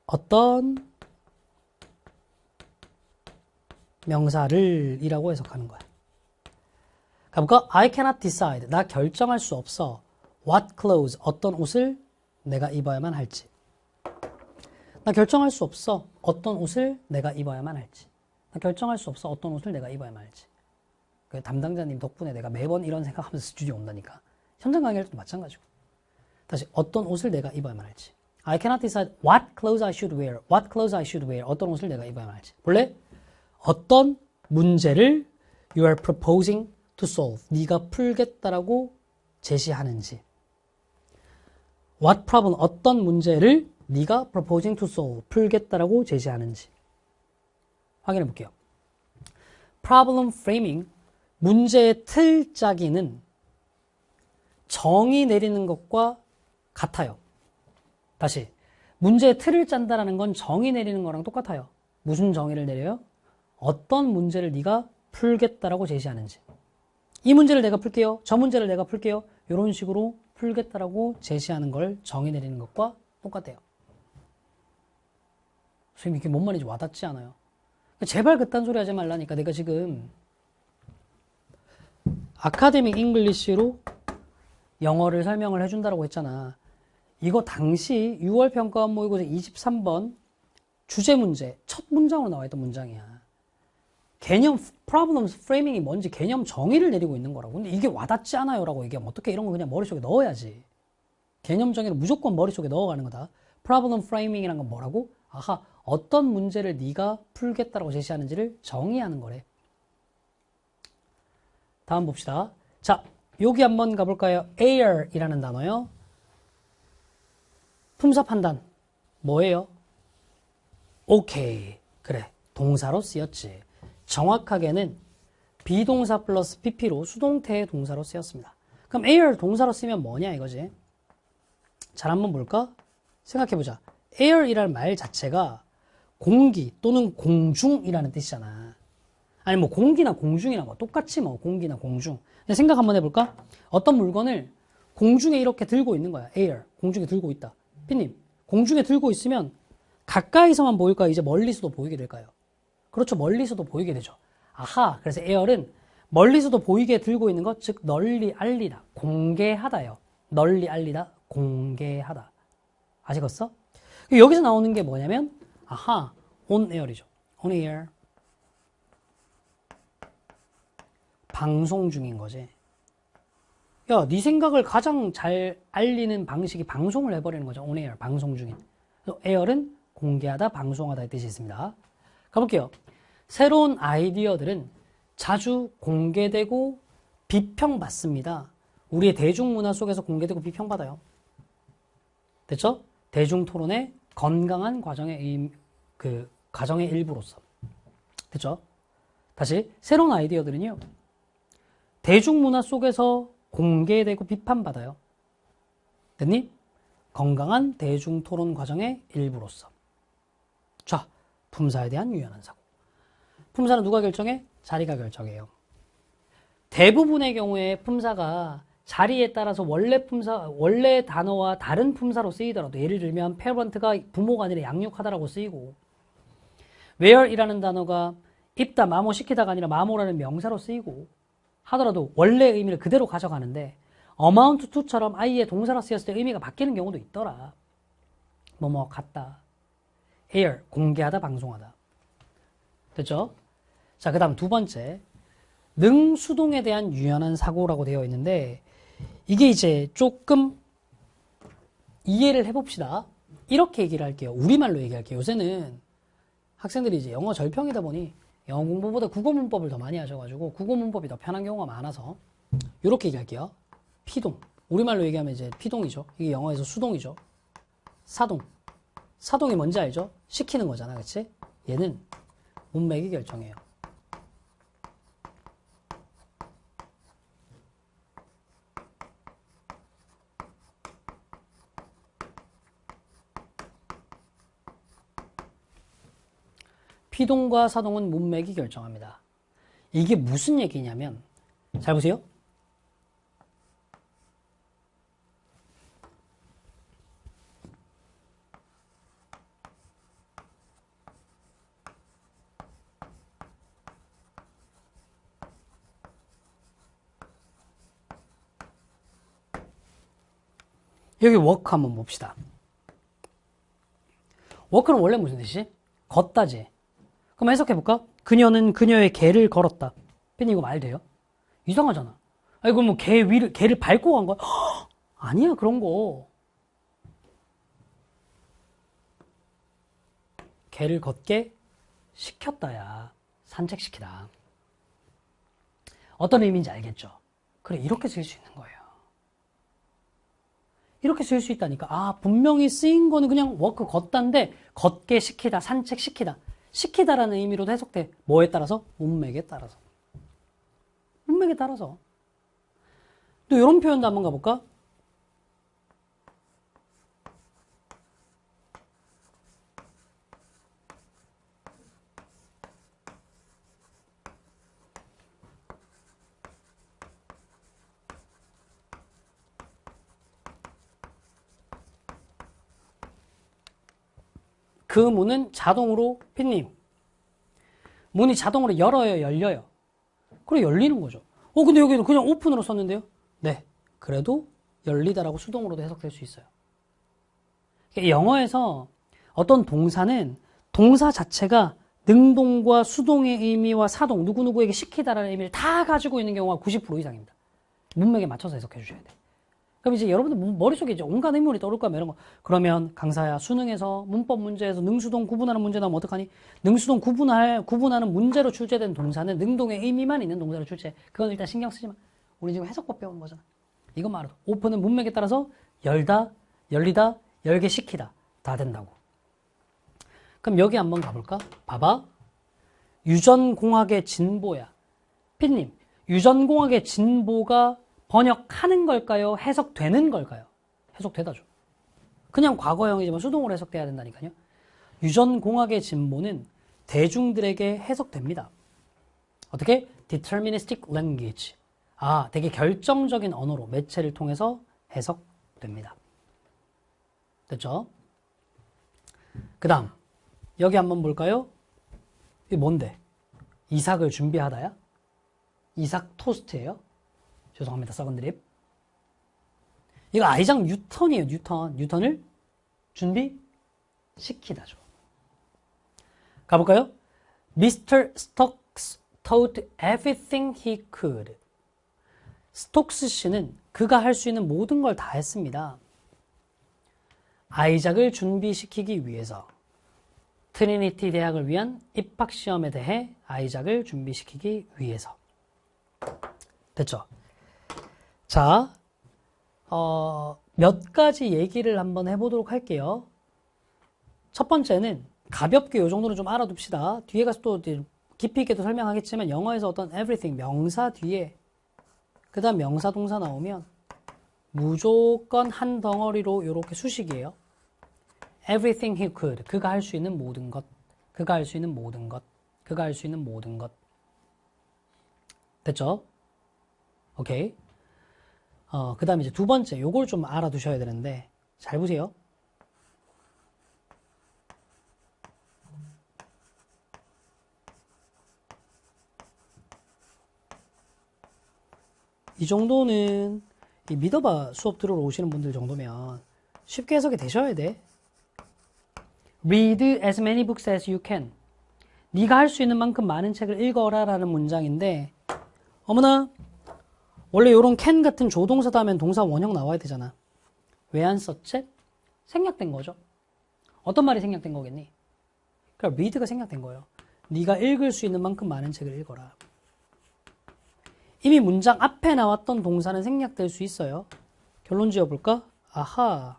어떤 명사를 이라고 해석하는 거야. 가볼까? I cannot decide. 나 결정할 수 없어. What clothes. 어떤 옷을 내가 입어야만 할지. 나 결정할 수 없어. 어떤 옷을 내가 입어야만 할지. 나 결정할 수 없어. 어떤 옷을 내가 입어야만 할지. 그 담당자님 덕분에 내가 매번 이런 생각하면서 스튜디오 온다니까. 현장 강의할 때도 마찬가지고. 다시 어떤 옷을 내가 입어야만 할지. I cannot decide what clothes I should wear. What clothes I should wear. 어떤 옷을 내가 입어야만 할지. 볼래? 어떤 문제를 you are proposing to solve. 네가 풀겠다라고 제시하는지. What problem. 어떤 문제를 네가 proposing to solve. 풀겠다라고 제시하는지. 확인해 볼게요. Problem framing. 문제의 틀 짜기는 정의 내리는 것과 같아요. 다시. 문제의 틀을 짠다라는 건 정의 내리는 거랑 똑같아요. 무슨 정의를 내려요? 어떤 문제를 네가 풀겠다라고 제시하는지. 이 문제를 내가 풀게요. 저 문제를 내가 풀게요. 이런 식으로 풀겠다라고 제시하는 걸 정의 내리는 것과 똑같아요. 선생님 이게 뭔 말인지 와닿지 않아요? 제발 그딴 소리 하지 말라니까. 내가 지금 아카데믹 잉글리시로 영어를 설명을 해준다고 했잖아. 이거 당시 6월 평가원 모의고사 23번 주제 문제 첫 문장으로 나와 있던 문장이야. 개념 problem framing이 뭔지 개념 정의를 내리고 있는 거라고. 근데 이게 와닿지 않아요 라고 얘기하면 어떻게 이런 거 그냥 머릿속에 넣어야지. 개념 정의를 무조건 머릿속에 넣어가는 거다. problem framing이란 건 뭐라고? 아하, 어떤 문제를 네가 풀겠다라고 제시하는지를 정의하는 거래. 다음 봅시다. 자, 여기 한번 가볼까요? err이라는 단어요. 품사 판단. 뭐예요? 오케이. 그래. 동사로 쓰였지. 정확하게는 비동사 플러스 pp로 수동태의 동사로 쓰였습니다. 그럼 err 동사로 쓰면 뭐냐 이거지? 잘 한번 볼까? 생각해보자. air이라는 말 자체가 공기 또는 공중이라는 뜻이잖아. 아니 뭐 공기나 공중이나 뭐 똑같이 뭐 공기나 공중. 근데 생각 한번 해볼까? 어떤 물건을 공중에 이렇게 들고 있는 거야. air. 공중에 들고 있다. 피님, 공중에 들고 있으면 가까이서만 보일까요? 이제 멀리서도 보이게 될까요? 그렇죠. 멀리서도 보이게 되죠. 아하. 그래서 air은 멀리서도 보이게 들고 있는 것, 즉 널리 알리다, 공개하다요. 널리 알리다, 공개하다. 아시겠어? 여기서 나오는 게 뭐냐면 아하, on air이죠. on air. 방송 중인 거지. 야, 네 생각을 가장 잘 알리는 방식이 방송을 해버리는 거죠. on air, 방송 중인. 그래서 air은 공개하다, 방송하다의 뜻이 있습니다. 가볼게요. 새로운 아이디어들은 자주 공개되고 비평받습니다. 우리의 대중문화 속에서 공개되고 비평받아요. 됐죠? 대중토론의 건강한 과정의 과정의 일부로서. 됐죠? 다시 새로운 아이디어들은요. 대중문화 속에서 공개되고 비판받아요. 됐니? 건강한 대중토론 과정의 일부로서. 자, 품사에 대한 유연한 사고. 품사는 누가 결정해? 자리가 결정해요. 대부분의 경우에 품사가 자리에 따라서 원래 단어와 다른 품사로 쓰이더라도 예를 들면 parent가 부모가 아니라 양육하다라고 쓰이고 where이라는 단어가 입다, 마모, 시키다가 아니라 마모라는 명사로 쓰이고 하더라도 원래 의미를 그대로 가져가는데 amount to처럼 아예 동사로 쓰였을 때 의미가 바뀌는 경우도 있더라. 뭐뭐 같다. air, 공개하다, 방송하다. 됐죠? 자, 그 다음 두 번째. 능수동에 대한 유연한 사고라고 되어 있는데 이게 이제 조금 이해를 해봅시다. 이렇게 얘기를 할게요. 우리말로 얘기할게요. 요새는 학생들이 이제 영어 절평이다 보니 영어 공부보다 국어 문법을 더 많이 하셔가지고 국어 문법이 더 편한 경우가 많아서 이렇게 얘기할게요. 피동. 우리말로 얘기하면 이제 피동이죠. 이게 영어에서 수동이죠. 사동. 사동이 뭔지 알죠? 시키는 거잖아. 그치? 얘는 문맥이 결정해요. 피동과 사동은 문맥이 결정합니다. 이게 무슨 얘기냐면 잘 보세요. 여기 워크 한번 봅시다. 워크는 원래 무슨 뜻이지? 걷다지. 그럼 해석해볼까? 그녀는 그녀의 개를 걸었다. 팬님 이거 말 돼요? 이상하잖아. 아니 그럼 뭐 개를 밟고 간 거야? 허! 아니야 그런 거. 개를 걷게 시켰다야. 산책시키다. 어떤 의미인지 알겠죠? 그래 이렇게 쓸 수 있는 거예요. 이렇게 쓸 수 있다니까. 아 분명히 쓰인 거는 그냥 워크 걷다인데 걷게 시키다, 산책시키다. 시키다라는 의미로도 해석돼. 뭐에 따라서? 문맥에 따라서. 문맥에 따라서. 또 이런 표현도 한번 가볼까? 그 문은 자동으로 핀님 문이 자동으로 열어요, 열려요? 그래 열리는 거죠. 근데 여기는 그냥 오픈으로 썼는데요? 네. 그래도 열리다라고 수동으로도 해석될 수 있어요. 영어에서 어떤 동사는 동사 자체가 능동과 수동의 의미와 사동, 누구누구에게 시키다라는 의미를 다 가지고 있는 경우가 90% 이상입니다. 문맥에 맞춰서 해석해 주셔야 돼요. 그럼 이제 여러분들 머릿속에 이제 온갖 의문이 떠올 거면 이런 거. 그러면 강사야, 수능에서 문법 문제에서 능수동 구분하는 문제 나오면 어떡하니? 능수동 구분하는 문제로 출제된 동사는 능동의 의미만 있는 동사로 출제. 그건 일단 신경 쓰지 마. 우리 지금 해석법 배우는 거잖아. 이것만 알아도. 오픈은 문맥에 따라서 열다, 열리다, 열게 시키다. 다 된다고. 그럼 여기 한번 가볼까? 봐봐. 유전공학의 진보야. 핀님, 유전공학의 진보가 번역하는 걸까요? 해석되는 걸까요? 해석되다죠. 그냥 과거형이지만 수동으로 해석돼야 된다니까요. 유전공학의 진보는 대중들에게 해석됩니다. 어떻게? Deterministic language. 되게 결정적인 언어로 매체를 통해서 해석됩니다. 됐죠? 그 다음 여기 한번 볼까요? 이게 뭔데? 이삭을 준비하다야? 이삭 토스트예요? 죄송합니다. 썩은 드립. 이거 아이작 뉴턴이에요. 뉴턴을 준비시키다죠. 가볼까요? Mr. Stokes taught everything he could. 스톡스 씨는 그가 할 수 있는 모든 걸 다 했습니다. 아이작을 준비시키기 위해서. 트리니티 대학을 위한 입학시험에 대해 아이작을 준비시키기 위해서. 됐죠? 자, 몇 가지 얘기를 한번 해보도록 할게요. 첫 번째는 가볍게 이 정도는 좀 알아둡시다. 뒤에 가서 또 깊이 있게도 설명하겠지만 영어에서 어떤 everything 명사 뒤에 그 다음 명사 동사 나오면 무조건 한 덩어리로 이렇게 수식이에요. everything he could. 그가 할 수 있는 모든 것. 그가 할 수 있는 모든 것. 그가 할 수 있는 모든 것. 됐죠? 오케이. 그 다음에 이제 두 번째, 요걸 좀 알아두셔야 되는데, 잘 보세요. 이 정도는 믿어봐. 수업 들으러 오시는 분들 정도면 쉽게 해석이 되셔야 돼. Read as many books as you can. 네가 할 수 있는 만큼 많은 책을 읽어라 라는 문장인데, 어머나, 원래 요런 can 같은 조동사 다음엔 동사 원형 나와야 되잖아. 왜 안 썼지? 생략된 거죠. 어떤 말이 생략된 거겠니? 그러니까 read가 생략된 거예요. 네가 읽을 수 있는 만큼 많은 책을 읽어라. 이미 문장 앞에 나왔던 동사는 생략될 수 있어요. 결론 지어볼까? 아하.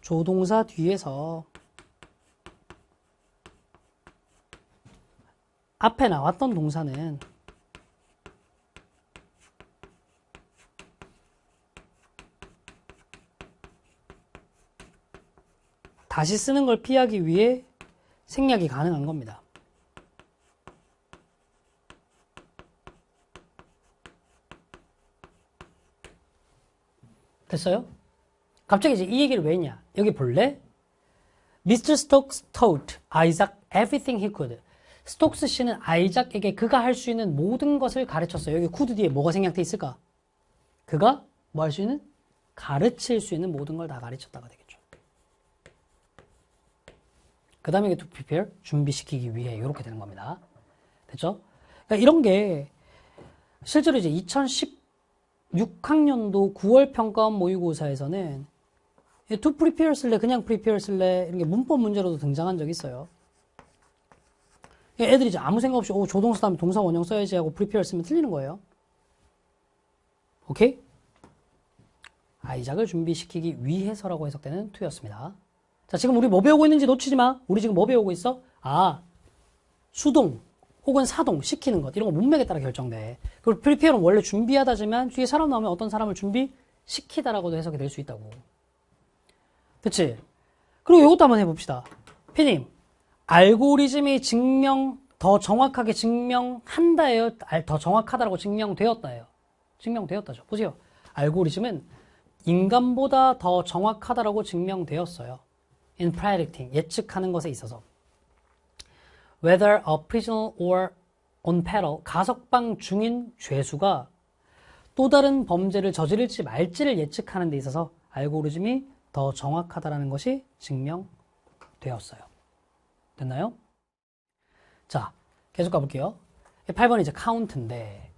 조동사 뒤에서 앞에 나왔던 동사는 다시 쓰는 걸 피하기 위해 생략이 가능한 겁니다. 됐어요? 갑자기 이제 이 얘기를 왜 했냐? 여기 볼래? Mr. Stokes taught Isaac everything he could. 스톡스 씨는 아이작에게 그가 할 수 있는 모든 것을 가르쳤어요. 여기 could 뒤에 뭐가 생략돼 있을까? 그가 뭐 할 수 있는? 가르칠 수 있는 모든 걸 다 가르쳤다가 되겠죠. 그 다음에 to prepare, 준비시키기 위해 이렇게 되는 겁니다. 됐죠? 그러니까 이런 게 실제로 이제 2016학년도 9월 평가원 모의고사에서는 to prepare 쓸래, 그냥 prepare 쓸래 이런 게 문법 문제로도 등장한 적이 있어요. 애들이 이제 아무 생각 없이 조동사 다음에 동사 원형 써야지 하고 prepare 쓰면 틀리는 거예요. 오케이? 아이작을 준비시키기 위해서라고 해석되는 to였습니다. 자, 지금 우리 뭐 배우고 있는지 놓치지 마. 우리 지금 뭐 배우고 있어? 아, 수동 혹은 사동 시키는 것 이런 거 문맥에 따라 결정돼. 그리고 prepare는 원래 준비하다지만 뒤에 사람 나오면 어떤 사람을 준비시키다라고도 해석이 될 수 있다고. 그치? 그리고 이것도 한번 해봅시다. 피님, 알고리즘이 더 정확하게 증명한다예요? 더 정확하다라고 증명되었다예요? 증명되었다죠. 보세요. 알고리즘은 인간보다 더 정확하다라고 증명되었어요. In predicting, 예측하는 것에 있어서. Whether a prisoner or on parole, 가석방 중인 죄수가 또 다른 범죄를 저지를지 말지를 예측하는 데 있어서 알고리즘이 더 정확하다라는 것이 증명되었어요. 됐나요? 자, 계속 가볼게요. 8번 이제 카운트인데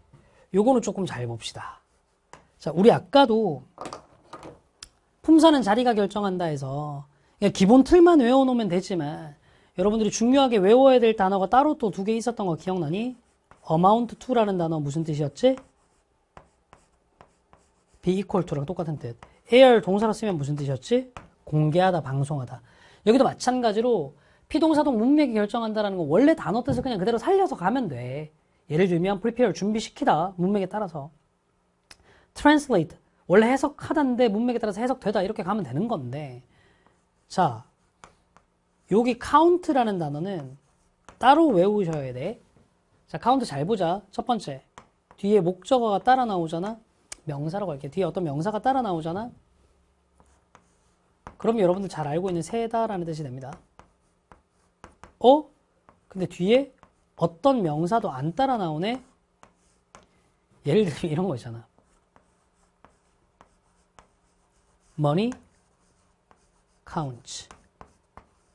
요거는 조금 잘 봅시다. 자, 우리 아까도 품사는 자리가 결정한다 해서 그냥 기본 틀만 외워놓으면 되지만 여러분들이 중요하게 외워야 될 단어가 따로 또 2개 있었던 거 기억나니? amount to라는 단어 무슨 뜻이었지? be equal to랑 똑같은 뜻. air 동사로 쓰면 무슨 뜻이었지? 공개하다, 방송하다. 여기도 마찬가지로 피동사동 문맥이 결정한다라는 거 원래 단어 뜻을 그냥 그대로 살려서 가면 돼. 예를 들면 prepare, 준비시키다, 문맥에 따라서. translate, 원래 해석하다인데 문맥에 따라서 해석되다 이렇게 가면 되는 건데, 자, 여기 count라는 단어는 따로 외우셔야 돼. 자, count 잘 보자. 첫 번째, 뒤에 목적어가 따라 나오잖아. 명사라고 할게. 뒤에 어떤 명사가 따라 나오잖아. 그럼 여러분들 잘 알고 있는 세다라는 뜻이 됩니다. 근데 뒤에 어떤 명사도 안 따라 나오네? 예를 들면 이런 거 있잖아. money counts.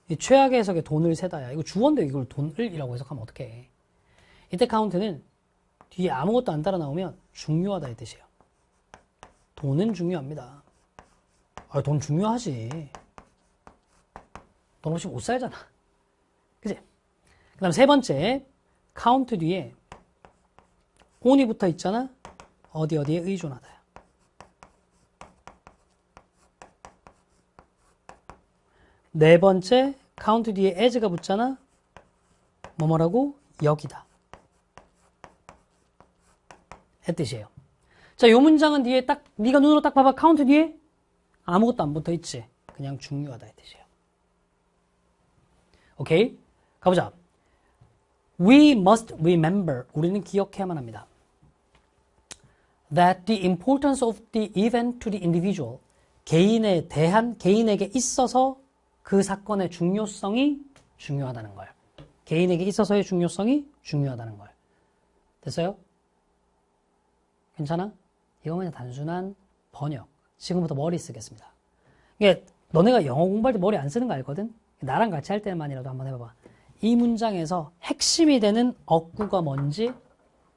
이 최악의 해석에 돈을 세다야. 이거 주어인데 이걸 돈을이라고 해석하면 어떡해. 이때 count는 뒤에 아무것도 안 따라 나오면 중요하다 이 뜻이에요. 돈은 중요합니다. 아, 돈 중요하지. 돈 없이 못 살잖아. 그치? 그 다음 세 번째, count 뒤에 on이 붙어 있잖아. 어디에 의존하다. 네 번째, count 뒤에 as가 붙잖아. 뭐뭐라고? 여기다. 이 뜻이에요. 자, 요 문장은 뒤에 딱, 네가 눈으로 딱 봐봐. count 뒤에 아무것도 안 붙어 있지. 그냥 중요하다 이 뜻이에요. 오케이? 가보자. We must remember. 우리는 기억해야만 합니다. That the importance of the event to the individual. 개인에게 있어서 그 사건의 중요성이 중요하다는 걸. 개인에게 있어서의 중요성이 중요하다는 걸. 됐어요? 괜찮아? 이건 그냥 단순한 번역. 지금부터 머리 쓰겠습니다. 이게 너네가 영어 공부할 때 머리 안 쓰는 거 알거든? 나랑 같이 할 때만이라도 한번 해봐봐. 이 문장에서 핵심이 되는 어구가 뭔지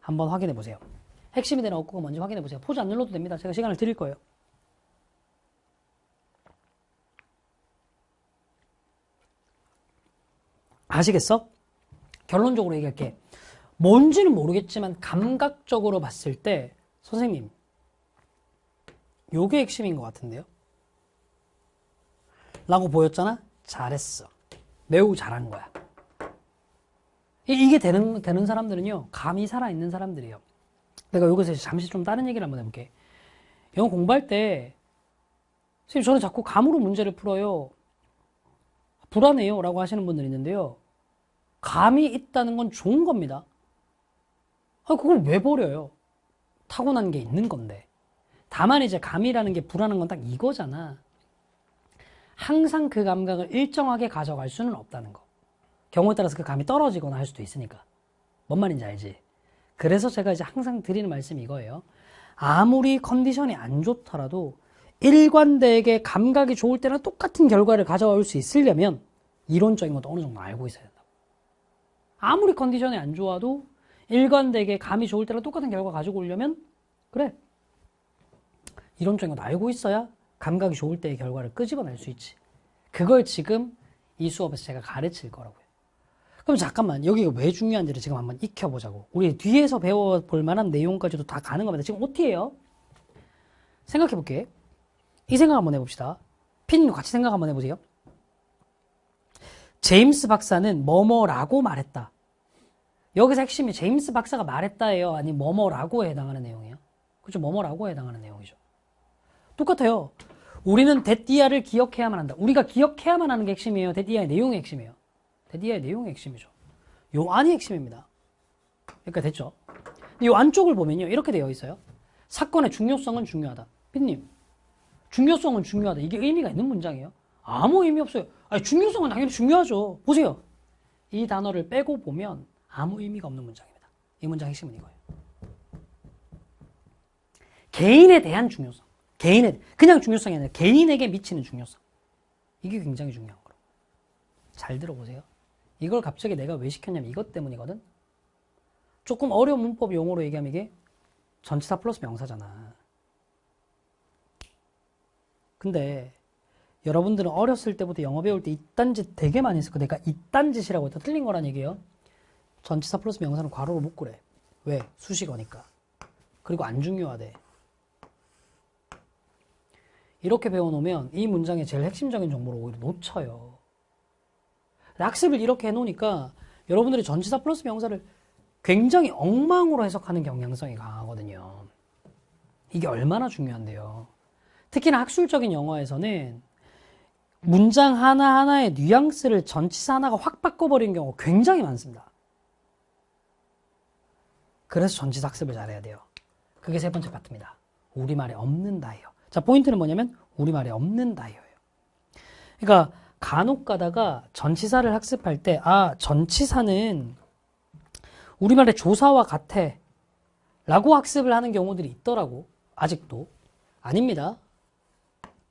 한번 확인해 보세요. 핵심이 되는 어구가 뭔지 확인해 보세요. 포즈 안 눌러도 됩니다. 제가 시간을 드릴 거예요. 아시겠어? 결론적으로 얘기할게. 뭔지는 모르겠지만 감각적으로 봤을 때 선생님 요게 핵심인 것 같은데요? 라고 보였잖아? 잘했어. 매우 잘한 거야. 이게 되는 사람들은요, 감이 살아있는 사람들이에요. 내가 여기서 잠시 좀 다른 얘기를 한번 해볼게. 영어 공부할 때, 선생님, 저는 자꾸 감으로 문제를 풀어요. 불안해요. 라고 하시는 분들이 있는데요. 감이 있다는 건 좋은 겁니다. 그걸 왜 버려요? 타고난 게 있는 건데. 다만 이제 감이라는 게 불안한 건 딱 이거잖아. 항상 그 감각을 일정하게 가져갈 수는 없다는 거. 경우에 따라서 그 감이 떨어지거나 할 수도 있으니까. 뭔 말인지 알지? 그래서 제가 이제 항상 드리는 말씀이 이거예요. 아무리 컨디션이 안 좋더라도 일관되게 감각이 좋을 때는 똑같은 결과를 가져올 수 있으려면 이론적인 것도 어느 정도 알고 있어야 된다고. 아무리 컨디션이 안 좋아도 일관되게 감이 좋을 때랑 똑같은 결과 가지고 오려면 그래. 이론적인 것도 알고 있어야 감각이 좋을 때의 결과를 끄집어낼 수 있지. 그걸 지금 이 수업에서 제가 가르칠 거라고요. 그럼 잠깐만 여기가 왜 중요한지를 지금 한번 익혀보자고. 우리 뒤에서 배워볼 만한 내용까지도 다 가는 겁니다. 지금 OT예요. 생각해볼게. 이 생각 한번 해봅시다. 피디님 같이 생각 한번 해보세요. 제임스 박사는 뭐뭐라고 말했다. 여기서 핵심이 제임스 박사가 말했다예요? 아니면 뭐뭐라고에 해당하는 내용이에요? 그렇죠? 뭐뭐라고에 해당하는 내용이죠. 똑같아요. 우리는 데띠아를 기억해야만 한다. 우리가 기억해야만 하는 게 핵심이에요? 데띠아의 내용이 핵심이에요? 데띠아의 내용이 핵심이죠. 요 안이 핵심입니다. 그러니까 됐죠? 요 안쪽을 보면요. 이렇게 되어 있어요. 사건의 중요성은 중요하다. 피디님, 중요성은 중요하다. 이게 의미가 있는 문장이에요? 아무 의미 없어요. 아니, 중요성은 당연히 중요하죠. 보세요. 이 단어를 빼고 보면 아무 의미가 없는 문장입니다. 이 문장 핵심은 이거예요. 개인에 대한 중요성. 그냥 중요성이 아니라 개인에게 미치는 중요성. 이게 굉장히 중요한 거로. 잘 들어보세요. 이걸 갑자기 내가 왜 시켰냐면 이것 때문이거든. 조금 어려운 문법 용어로 얘기하면 이게 전치사 플러스 명사잖아. 근데 여러분들은 어렸을 때부터 영어 배울 때 이딴 짓 되게 많이 했을 거야. 내가 이딴 짓이라고 해도 틀린 거란 얘기예요. 전치사 플러스 명사는 괄호로 묶으래. 왜? 수식어니까. 그리고 안 중요하대. 이렇게 배워놓으면 이 문장의 제일 핵심적인 정보를 오히려 놓쳐요. 학습을 이렇게 해놓으니까 여러분들이 전치사 플러스 명사를 굉장히 엉망으로 해석하는 경향성이 강하거든요. 이게 얼마나 중요한데요. 특히나 학술적인 영어에서는 문장 하나하나의 뉘앙스를 전치사 하나가 확 바꿔버리는 경우가 굉장히 많습니다. 그래서 전치사 학습을 잘해야 돼요. 그게 세 번째 파트입니다. 우리말에 없는 다이어. 자, 포인트는 뭐냐면 우리말에 없는 다이어예요. 그러니까 간혹 가다가 전치사를 학습할 때 전치사는 우리말의 조사와 같아 라고 학습을 하는 경우들이 있더라고. 아직도. 아닙니다.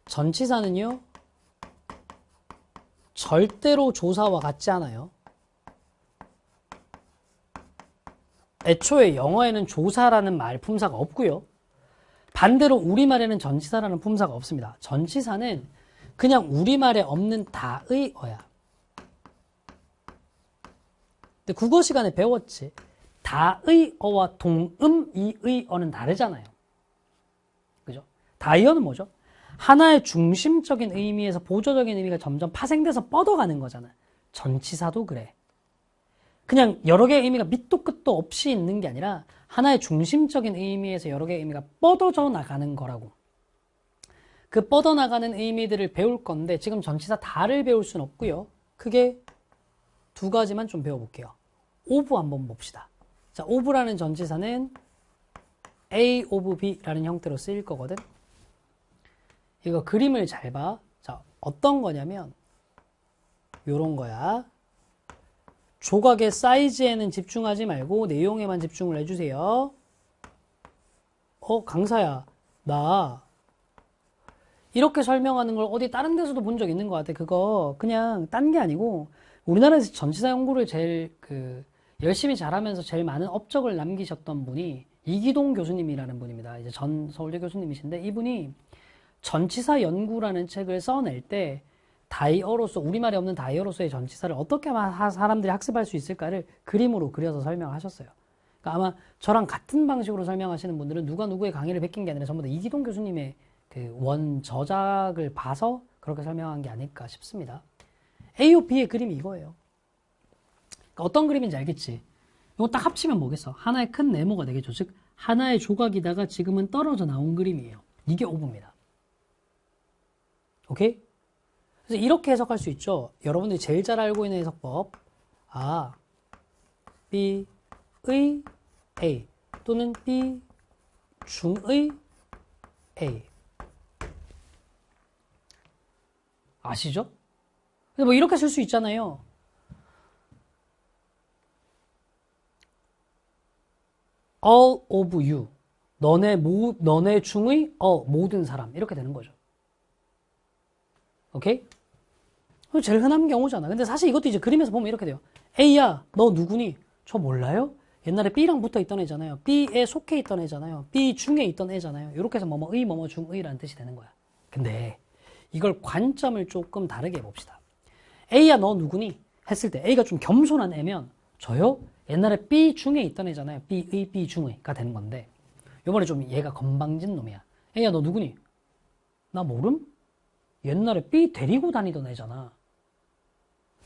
전치사는요 절대로 조사와 같지 않아요. 애초에 영어에는 조사라는 말 품사가 없고요. 반대로 우리말에는 전치사라는 품사가 없습니다. 전치사는 그냥 우리말에 없는 다의어야. 근데 국어 시간에 배웠지. 다의어와 동음이의어는 다르잖아요. 그죠? 다의어는 뭐죠? 하나의 중심적인 의미에서 보조적인 의미가 점점 파생돼서 뻗어가는 거잖아. 전치사도 그래. 그냥 여러 개의 의미가 밑도 끝도 없이 있는 게 아니라 하나의 중심적인 의미에서 여러 개의 의미가 뻗어져 나가는 거라고. 그 뻗어나가는 의미들을 배울 건데 지금 전치사 다를 배울 수는 없고요. 크게 두 가지만 좀 배워볼게요. of 한번 봅시다. 자, of라는 전치사는 A of B라는 형태로 쓰일 거거든. 이거 그림을 잘 봐. 자, 어떤 거냐면 요런 거야. 조각의 사이즈에는 집중하지 말고 내용에만 집중을 해주세요. 강사야, 나 이렇게 설명하는 걸 어디 다른 데서도 본 적 있는 것 같아. 그거 그냥 딴 게 아니고 우리나라에서 전치사 연구를 제일 열심히 잘하면서 제일 많은 업적을 남기셨던 분이 이기동 교수님이라는 분입니다. 이제 전 서울대 교수님이신데 이분이 전치사 연구라는 책을 써낼 때 다이어로서, 우리말에 없는 다이어로서의 전치사를 어떻게 하면 사람들이 학습할 수 있을까를 그림으로 그려서 설명하셨어요. 그러니까 아마 저랑 같은 방식으로 설명하시는 분들은 누가 누구의 강의를 베낀 게 아니라 전부 다 이기동 교수님의 그 원 저작을 봐서 그렇게 설명한 게 아닐까 싶습니다. A와 B의 그림이 이거예요. 그러니까 어떤 그림인지 알겠지? 이거 딱 합치면 뭐겠어? 하나의 큰 네모가 되겠죠. 즉 하나의 조각이다가 지금은 떨어져 나온 그림이에요. 이게 오브입니다. 오케이? 그래서 이렇게 해석할 수 있죠. 여러분들이 제일 잘 알고 있는 해석법. B의 A 또는 B 중의 A. 아시죠? 근데 뭐 이렇게 쓸 수 있잖아요. All of you. 너네 중의 모든 사람. 이렇게 되는 거죠. 오케이? 제일 흔한 경우잖아. 근데 사실 이것도 이제 그림에서 보면 이렇게 돼요. A야, 너 누구니? 저 몰라요? 옛날에 B랑 붙어 있던 애잖아요. B에 속해 있던 애잖아요. B 중에 있던 애잖아요. 이렇게 해서 뭐뭐의, 뭐뭐 중의라는 뜻이 되는 거야. 근데 이걸 관점을 조금 다르게 해봅시다. A야, 너 누구니? 했을 때 A가 좀 겸손한 애면 저요? 옛날에 B 중에 있던 애잖아요. B의, B 중의가 되는 건데 요번에 좀 얘가 건방진 놈이야. A야, 너 누구니? 나 모름? 옛날에 B 데리고 다니던 애잖아.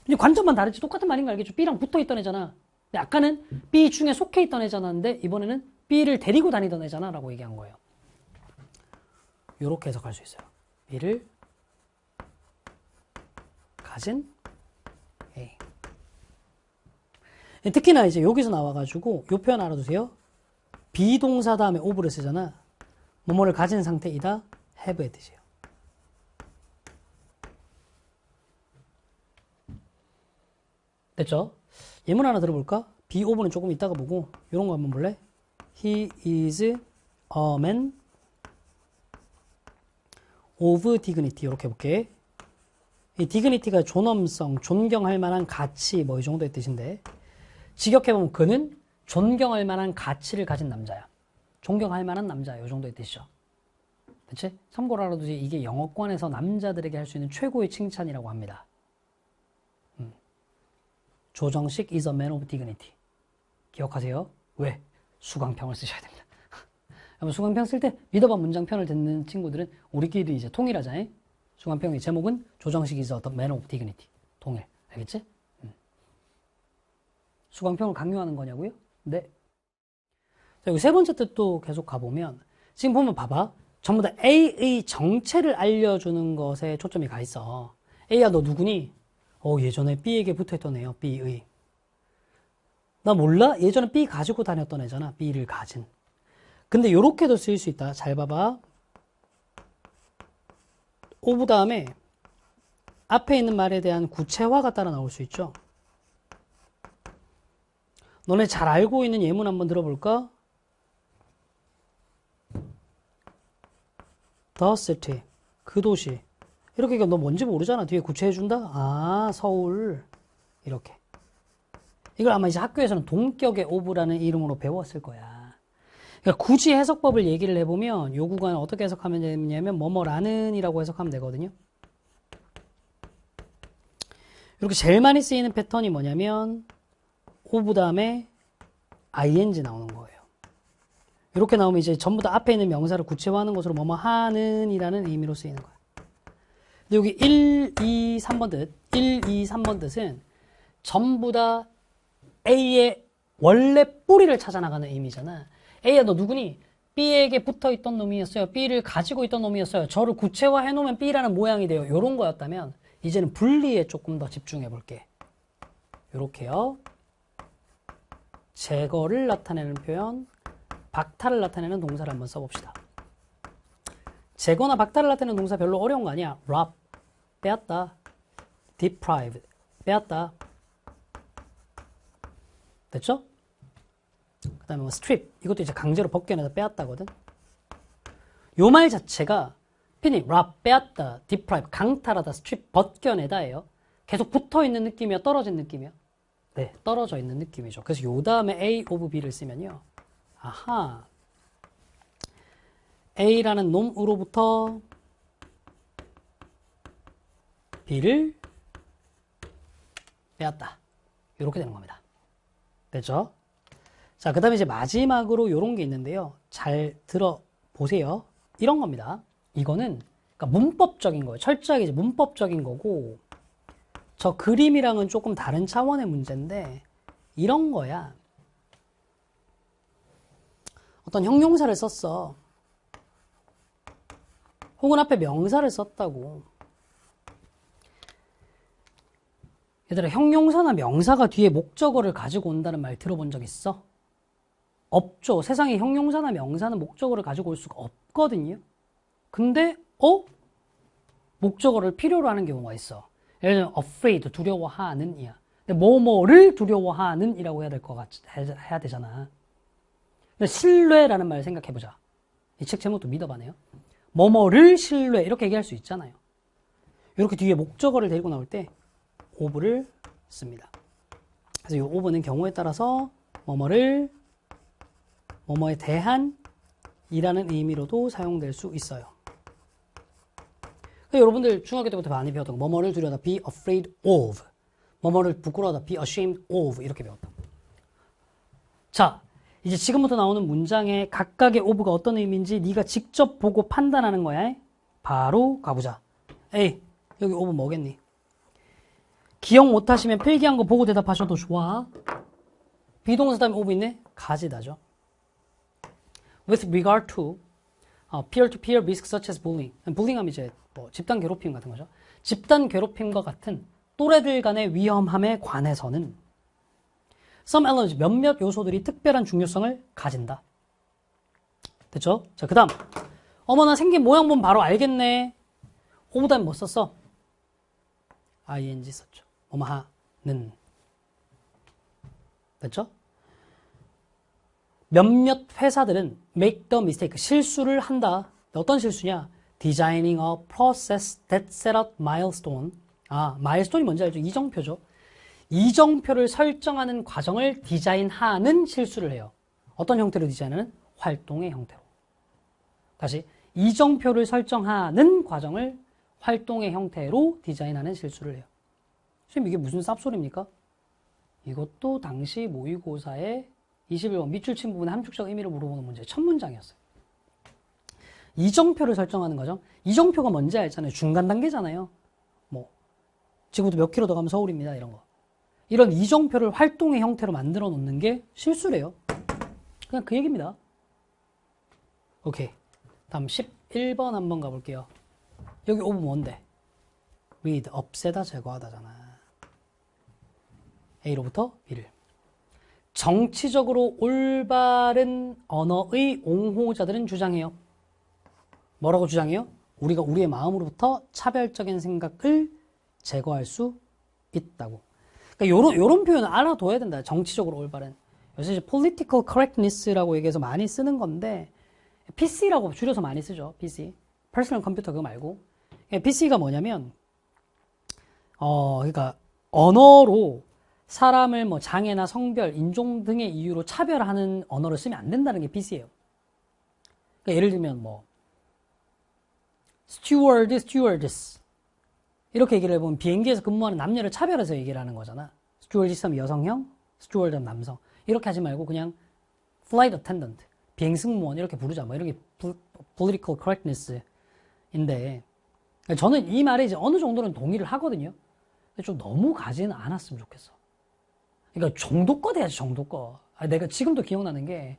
이제 관점만 다르지 똑같은 말인 거 알겠죠? B랑 붙어 있던 애잖아. 근데 아까는 B 중에 속해 있던 애잖아. 근데 이번에는 B를 데리고 다니던 애잖아. 라고 얘기한 거예요. 요렇게 해석할 수 있어요. B를 가진 A. 특히나 이제 여기서 나와가지고 요 표현 알아두세요. 비동사 다음에 of를 쓰잖아. 뭐뭐를 가진 상태이다. have의 뜻이에요. 됐죠? 예문 하나 들어볼까? be of는 조금 이따가 보고 이런 거 한번 볼래? He is a man of dignity. 이렇게 해볼게. 이 dignity가 존엄성, 존경할 만한 가치 뭐 이 정도의 뜻인데 직역해보면 그는 존경할 만한 가치를 가진 남자야. 존경할 만한 남자야. 이 정도의 뜻이죠. 그치? 참고로 알아두지 이게 영어권에서 남자들에게 할 수 있는 최고의 칭찬이라고 합니다. 조정식 is a man of dignity. 기억하세요? 왜? 수강평을 쓰셔야 됩니다. 수강평 쓸 때 믿어봐 문장편을 듣는 친구들은 우리끼리 이제 통일하자. 수강평의 제목은 조정식 is a man of dignity. 통일. 알겠지? 수강평을 강요하는 거냐고요? 네. 자, 여기 세 번째 뜻도 계속 가보면 지금 보면 봐봐. 전부 다 A의 정체를 알려주는 것에 초점이 가 있어. A야 너 누구니? 예전에 B에게 붙어있던 애요. B의. 나 몰라? 예전에 B 가지고 다녔던 애잖아. B를 가진. 근데 요렇게도 쓰일 수 있다. 잘 봐봐. of 다음에 앞에 있는 말에 대한 구체화가 따라 나올 수 있죠. 너네 잘 알고 있는 예문 한번 들어볼까? The city. 그 도시. 이렇게 너 뭔지 모르잖아. 뒤에 구체해준다? 서울. 이렇게. 이걸 아마 이제 학교에서는 동격의 of라는 이름으로 배웠을 거야. 그러니까 굳이 해석법을 얘기를 해보면 요 구간을 어떻게 해석하면 되냐면 뭐뭐라는 이라고 해석하면 되거든요. 이렇게 제일 많이 쓰이는 패턴이 뭐냐면 of 다음에 ing 나오는 거예요. 이렇게 나오면 이제 전부 다 앞에 있는 명사를 구체화하는 것으로 뭐뭐 하는 이라는 의미로 쓰이는 거예요. 근데 여기 1, 2, 3번 뜻, 1, 2, 3번 뜻은 전부 다 A의 원래 뿌리를 찾아나가는 의미잖아. A야 너 누구니? B에게 붙어있던 놈이었어요. B를 가지고 있던 놈이었어요. 저를 구체화해 놓으면 B라는 모양이 돼요. 이런 거였다면 이제는 분리에 조금 더 집중해 볼게. 이렇게요. 제거를 나타내는 표현, 박탈을 나타내는 동사를 한번 써봅시다. 제거나 박탈을 나타내는 동사 별로 어려운 거 아니야. rob, 빼앗다. deprive, 빼앗다. 됐죠? 그 다음에 strip, 이것도 이제 강제로 벗겨내서 빼앗다거든. 요 말 자체가 피닉, rob, 빼앗다, deprive, 강탈하다, strip, 벗겨내다예요. 계속 붙어있는 느낌이야, 떨어진 느낌이야? 네, 떨어져 있는 느낌이죠. 그래서 요 다음에 A of B를 쓰면요. 아하. A라는 놈으로부터 B를 빼앗다. 이렇게 되는 겁니다. 됐죠? 자, 그 다음에 이제 마지막으로 요런 게 있는데요. 잘 들어보세요. 이런 겁니다. 이거는 그러니까 문법적인 거예요. 철저하게 이제 문법적인 거고, 저 그림이랑은 조금 다른 차원의 문제인데, 이런 거야. 어떤 형용사를 썼어. 혹은 앞에 명사를 썼다고. 얘들아, 형용사나 명사가 뒤에 목적어를 가지고 온다는 말 들어본 적 있어? 없죠. 세상에 형용사나 명사는 목적어를 가지고 올 수가 없거든요. 근데 목적어를 필요로 하는 경우가 있어. 예를 들면 afraid, 두려워하는 이야. 근데 뭐뭐를 두려워하는 이라고 해야 될 것 해야 되잖아. 신뢰라는 말 생각해보자. 이 책 제목도 믿어봐네요. 뭐뭐를 신뢰 이렇게 얘기할 수 있잖아요. 이렇게 뒤에 목적어를 데리고 나올 때 of를 씁니다. 그래서 이 of는 경우에 따라서 뭐뭐를 뭐뭐에 대한 이라는 의미로도 사용될 수 있어요. 여러분들 중학교 때부터 많이 배웠던 거, 뭐뭐를 두려워하다, be afraid of. 뭐뭐를 부끄러워하다, be ashamed of. 이렇게 배웠다. 자, 이제 지금부터 나오는 문장의 각각의 of가 어떤 의미인지 네가 직접 보고 판단하는 거야. 바로 가보자. 에이, 여기 of 뭐겠니? 기억 못하시면 필기한 거 보고 대답하셔도 좋아. 비동사 다음에 of 있네? 가지다죠. With regard to peer-to-peer risk such as bullying. bullying하면 이제 뭐 집단 괴롭힘 같은 거죠. 집단 괴롭힘과 같은 또래들 간의 위험함에 관해서는 some elements, 몇몇 요소들이 특별한 중요성을 가진다. 됐죠? 자, 그 다음. 어머나 생긴 모양 보면 바로 알겠네. of 다음에 뭐 썼어? ing 썼죠. 뭐뭐하는. 됐죠? 몇몇 회사들은 make the mistake, 실수를 한다. 어떤 실수냐? Designing a process that set up milestone. 마일스톤이 뭔지 알죠? 이정표죠. 이정표를 설정하는 과정을 디자인하는 실수를 해요. 어떤 형태로 디자인하는? 활동의 형태로. 다시, 이정표를 설정하는 과정을 활동의 형태로 디자인하는 실수를 해요. 선생님, 이게 무슨 쌉소리입니까? 이것도 당시 모의고사의 21번 밑줄 친 부분의 함축적 의미를 물어보는 문제 첫 문장이었어요. 이정표를 설정하는 과정. 이정표가 뭔지 알잖아요. 중간 단계잖아요. 뭐 지금부터 몇 킬로 더 가면 서울입니다. 이런 거. 이런 이정표를 활동의 형태로 만들어 놓는 게 실수래요. 그냥 그 얘기입니다. 오케이. 다음 11번 한번 가볼게요. 여기 오브 뭔데? read, 없애다, 제거하다잖아. A로부터 B를. 정치적으로 올바른 언어의 옹호자들은 주장해요. 뭐라고 주장해요? 우리가 우리의 마음으로부터 차별적인 생각을 제거할 수 있다고. 그러니까 요런 표현을 알아둬야 된다. 정치적으로 올바른. 요새 이제 political correctness라고 얘기해서 많이 쓰는 건데, PC라고 줄여서 많이 쓰죠. PC. personal computer 그거 말고. PC가 뭐냐면, 그러니까 언어로 사람을 뭐 장애나 성별, 인종 등의 이유로 차별하는 언어를 쓰면 안 된다는 게 PC예요. 그러니까 예를 들면 뭐 steward, stewardess 이렇게 얘기를 해보면 비행기에서 근무하는 남녀를 차별해서 얘기를 하는 거잖아. stewardess 하면 여성형, steward 하면 남성. 이렇게 하지 말고 그냥 flight attendant, 비행승무원 이렇게 부르자. 뭐 이렇게 political correctness인데 저는 이 말에 이제 어느 정도는 동의를 하거든요. 근데 좀 너무 가지는 않았으면 좋겠어. 그러니까 정도껏 해야지, 정도껏. 내가 지금도 기억나는 게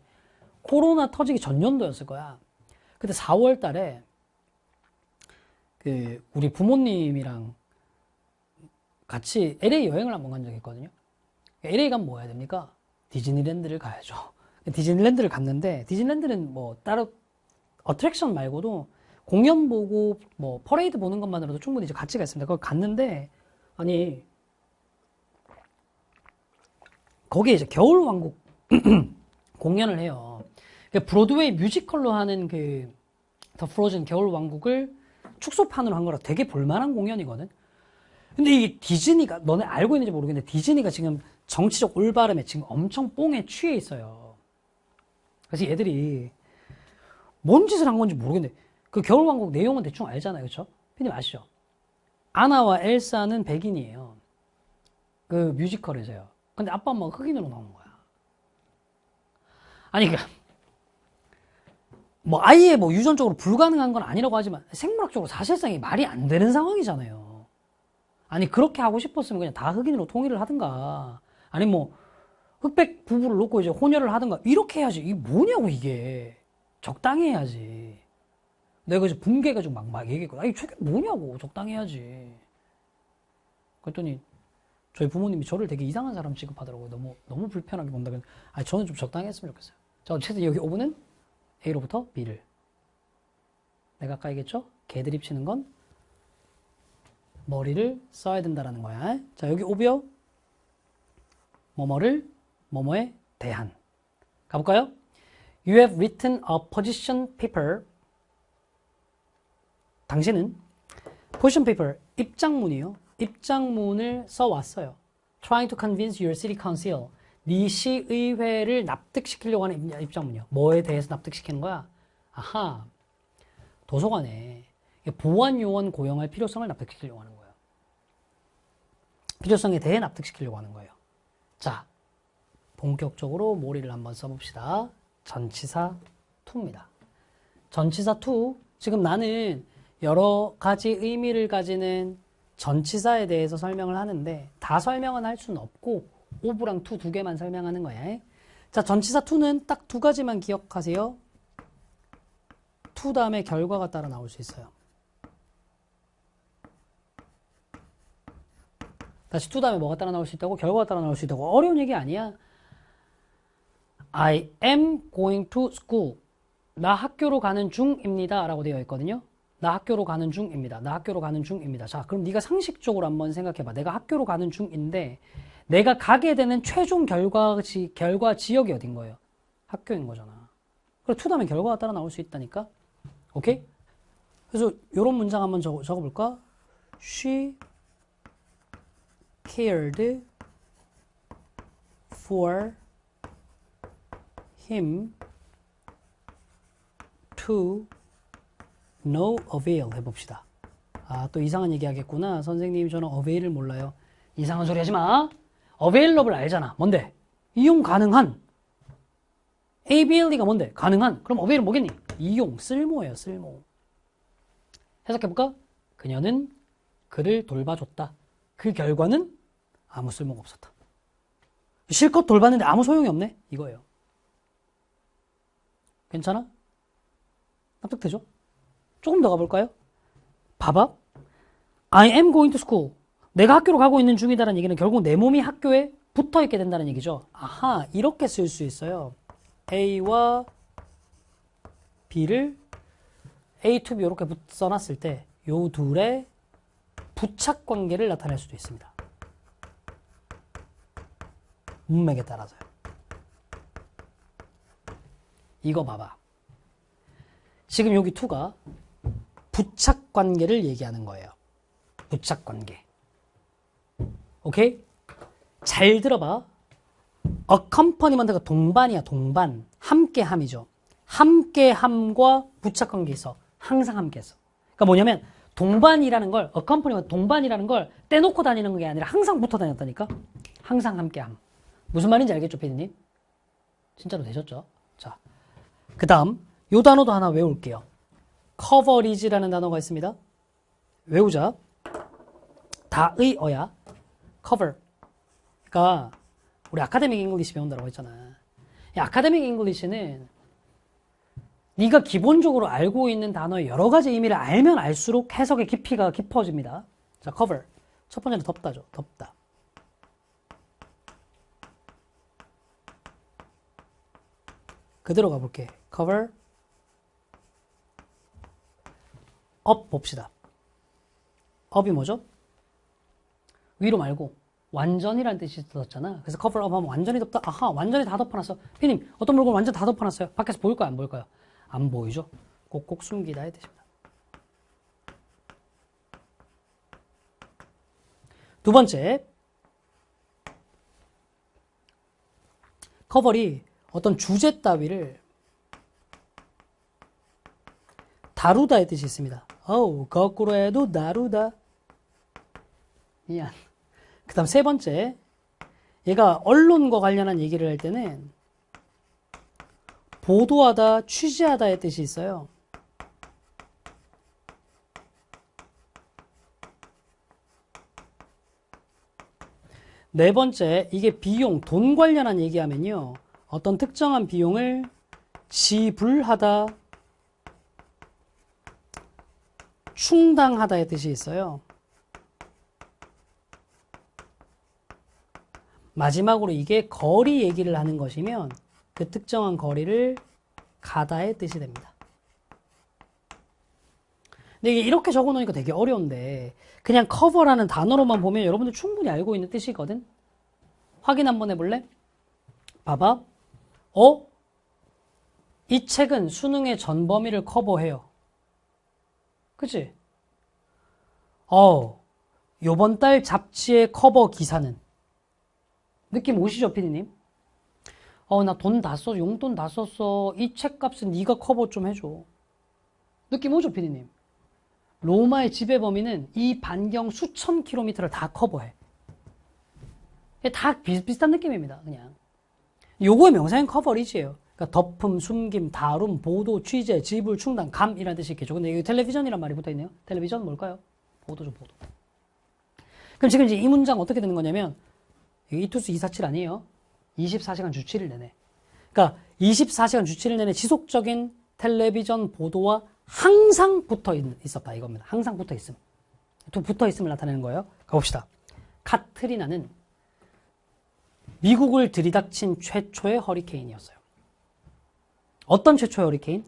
코로나 터지기 전년도였을 거야. 그때 4월 달에 우리 부모님이랑 같이 LA 여행을 한번 간 적이 있거든요. LA 가면 뭐 해야 됩니까? 디즈니랜드를 가야죠. 디즈니랜드를 갔는데 디즈니랜드는 뭐 따로 어트랙션 말고도 공연 보고 뭐 퍼레이드 보는 것만으로도 충분히 이제 가치가 있습니다. 거기 갔는데 아니 거기에 이제 겨울왕국 공연을 해요. 브로드웨이 뮤지컬로 하는 그 더 프로즌 겨울 왕국을 축소판으로 한 거라 되게 볼만한 공연이거든. 근데 이게 디즈니가, 너네 알고 있는지 모르겠는데 디즈니가 지금 정치적 올바름에 지금 엄청 뽕에 취해 있어요. 그래서 얘들이 뭔 짓을 한 건지 모르겠는데 그 겨울왕국 내용은 대충 알잖아요. 그쵸? 피디님 아시죠? 아나와 엘사는 백인이에요. 그 뮤지컬에서요. 근데 아빠 엄마가 흑인으로 나오는 거야. 아니 뭐 아예 뭐 유전적으로 불가능한 건 아니라고 하지만 생물학적으로 사실상 이 말이 안 되는 상황이잖아요. 아니 그렇게 하고 싶었으면 그냥 다 흑인으로 통일을 하든가 아니 뭐 흑백 부부를 놓고 이제 혼혈을 하든가 이렇게 해야지. 이게 뭐냐고 이게. 적당히 해야지. 내가 이제 붕괴해가지고 막 얘기했거든. 아니 저게 뭐냐고. 적당히 해야지. 그랬더니 저희 부모님이 저를 되게 이상한 사람 취급하더라고요. 너무 불편하게 본다면. 아니 저는 좀 적당히 했으면 좋겠어요. 자 어쨌든 여기 5분은 A로부터 B를. 내가 아까 얘기했죠? 개드립 치는 건 머리를 써야 된다라는 거야. 자 여기 5 bio 뭐뭐를 뭐뭐에 대한. 가볼까요? You have written a position paper. 당신은 position paper, 입장문이요. 입장문을 써왔어요. Trying to convince your city council. 네 시의회를 납득시키려고 하는 입장문이요. 뭐에 대해서 납득시키는 거야? 아하, 도서관에 보안요원 고용할 필요성을 납득시키려고 하는 거예요. 필요성에 대해 납득시키려고 하는 거예요. 자, 본격적으로 몰이를 한번 써봅시다. 전치사 to입니다. 전치사 to, 지금 나는 여러 가지 의미를 가지는 전치사에 대해서 설명을 하는데 다 설명은 할 수는 없고 of랑 to 두 개만 설명하는 거야. 자, 전치사 to는 딱 두 가지만 기억하세요. to 다음에 결과가 따라 나올 수 있어요. 다시 to 다음에 뭐가 따라 나올 수 있다고? 결과가 따라 나올 수 있다고. 어려운 얘기 아니야. I am going to school. 나 학교로 가는 중입니다. 라고 되어 있거든요. 나 학교로 가는 중입니다. 나 학교로 가는 중입니다. 자, 그럼 네가 상식적으로 한번 생각해봐. 내가 학교로 가는 중인데 내가 가게 되는 최종 결과 지역이 어딘 거예요? 학교인 거잖아. 그래, to 다음에 결과가 따라 나올 수 있다니까? 오케이? 그래서 이런 문장 한번 적어볼까? She cared for him to no avail 해봅시다. 아, 또 이상한 얘기 하겠구나. 선생님, 저는 avail을 몰라요. 이상한 소리 하지 마. available 알잖아. 뭔데? 이용 가능한. ABLE가 뭔데? 가능한. 그럼 avail은 뭐겠니? 이용, 쓸모예요, 쓸모. 해석해볼까? 그녀는 그를 돌봐줬다. 그 결과는 아무 쓸모가 없었다. 실컷 돌봤는데 아무 소용이 없네? 이거예요. 괜찮아? 납득되죠? 조금 더 가볼까요? 봐봐. I am going to school. 내가 학교로 가고 있는 중이다라는 얘기는 결국 내 몸이 학교에 붙어 있게 된다는 얘기죠. 아하, 이렇게 쓸 수 있어요. A와 B를 A to B 이렇게 써놨을 때 요 둘의 부착 관계를 나타낼 수도 있습니다. 문맥에 따라서요. 이거 봐봐. 지금 여기 to가 부착 관계를 얘기하는 거예요. 부착 관계. 오케이? 잘 들어봐. accompaniment가 동반이야, 동반. 함께함이죠. 함께함과 부착 관계 있어. 항상 함께했어. 그러니까 뭐냐면 동반이라는 걸, accompaniment 동반이라는 걸 떼놓고 다니는 게 아니라 항상 붙어 다녔다니까? 항상 함께함. 무슨 말인지 알겠죠, 피디님? 진짜로 되셨죠? 자, 그 다음 요 단어도 하나 외울게요. coverage라는 단어가 있습니다. 외우자. 다의 어야. cover. 그러니까 우리 아카데믹 잉글리시 배운다고 했잖아. 이 아카데믹 잉글리시는 네가 기본적으로 알고 있는 단어의 여러 가지 의미를 알면 알수록 해석의 깊이가 깊어집니다. 자, cover. 첫 번째는 덮다죠. 덮다. 그대로 가볼게. cover. up 봅시다. up이 뭐죠? 위로 말고 완전이라는 뜻이 들었잖아. 그래서 cover up 하면 완전히 덮다. 아하, 완전히 다 덮어놨어. 피님, 어떤 물건 완전 다 덮어놨어요. 밖에서 보일까요? 안 보일까요? 안 보이죠? 꼭꼭 숨기다의 뜻입니다. 두 번째, 커버리 어떤 주제 따위를 다루다의 뜻이 있습니다. 거꾸로 해도 다루다. 미안. 그 다음 세 번째, 얘가 언론과 관련한 얘기를 할 때는 보도하다, 취재하다의 뜻이 있어요. 네 번째, 이게 비용, 돈 관련한 얘기하면요. 어떤 특정한 비용을 지불하다, 충당하다의 뜻이 있어요. 마지막으로 이게 거리 얘기를 하는 것이면 그 특정한 거리를 가다의 뜻이 됩니다. 근데 이게 이렇게 적어놓으니까 되게 어려운데 그냥 커버라는 단어로만 보면 여러분들 충분히 알고 있는 뜻이거든. 확인 한번 해볼래? 봐봐. 이 책은 수능의 전 범위를 커버해요. 그치? 요번 달 잡지의 커버 기사는 느낌 오시죠, 피디님? 나 돈 다 썼어. 용돈 다 썼어. 이 책값은 네가 커버 좀 해줘. 느낌 오죠, 피디님? 로마의 지배 범위는 이 반경 수천 킬로미터를 다 커버해. 다 비슷비슷한 느낌입니다, 그냥. 요거의 명사인 커버리지예요. 그러니까 덮음, 숨김, 다룸, 보도, 취재, 지불, 충당, 감이라는 뜻이 있겠죠. 근데 여기 텔레비전이란 말이 붙어 있네요. 텔레비전 뭘까요? 보도죠, 보도. 그럼 지금 이제 이 문장 어떻게 되는 거냐면 이투스 247 아니에요. 24시간 주 7일 내내. 그러니까 24시간 주 7일 내내 지속적인 텔레비전 보도와 항상 붙어 있었다 이겁니다. 항상 붙어 있음. 또 붙어 있음을 나타내는 거예요. 가봅시다. 카트리나는 미국을 들이닥친 최초의 허리케인이었어요. 어떤 최초의 허리케인?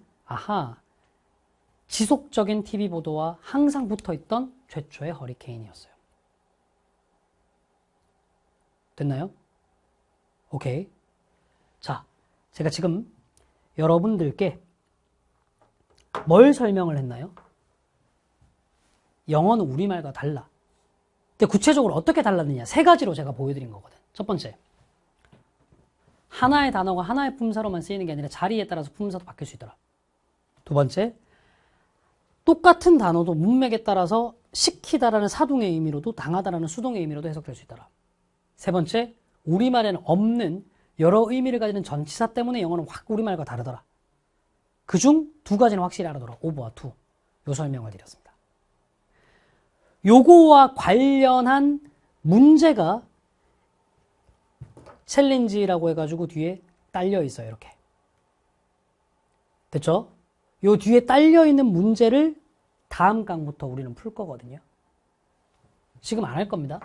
지속적인 TV 보도와 항상 붙어 있던 최초의 허리케인이었어요. 됐나요? 오케이. 자, 제가 지금 여러분들께 뭘 설명을 했나요? 영어는 우리말과 달라. 근데 구체적으로 어떻게 달랐느냐? 세 가지로 제가 보여드린 거거든. 첫 번째, 하나의 단어가 하나의 품사로만 쓰이는 게 아니라 자리에 따라서 품사도 바뀔 수 있더라. 두 번째, 똑같은 단어도 문맥에 따라서 시키다라는 사동의 의미로도 당하다라는 수동의 의미로도 해석될 수 있더라. 세 번째, 우리말에는 없는 여러 의미를 가지는 전치사 때문에 영어는 확 우리말과 다르더라. 그중 두 가지는 확실히 알아둬라. 오버와 투. 요 설명을 드렸습니다. 요거와 관련한 문제가 챌린지라고 해가지고 뒤에 딸려 있어요. 이렇게. 됐죠? 요 뒤에 딸려 있는 문제를 다음 강부터 우리는 풀 거거든요. 지금 안 할 겁니다.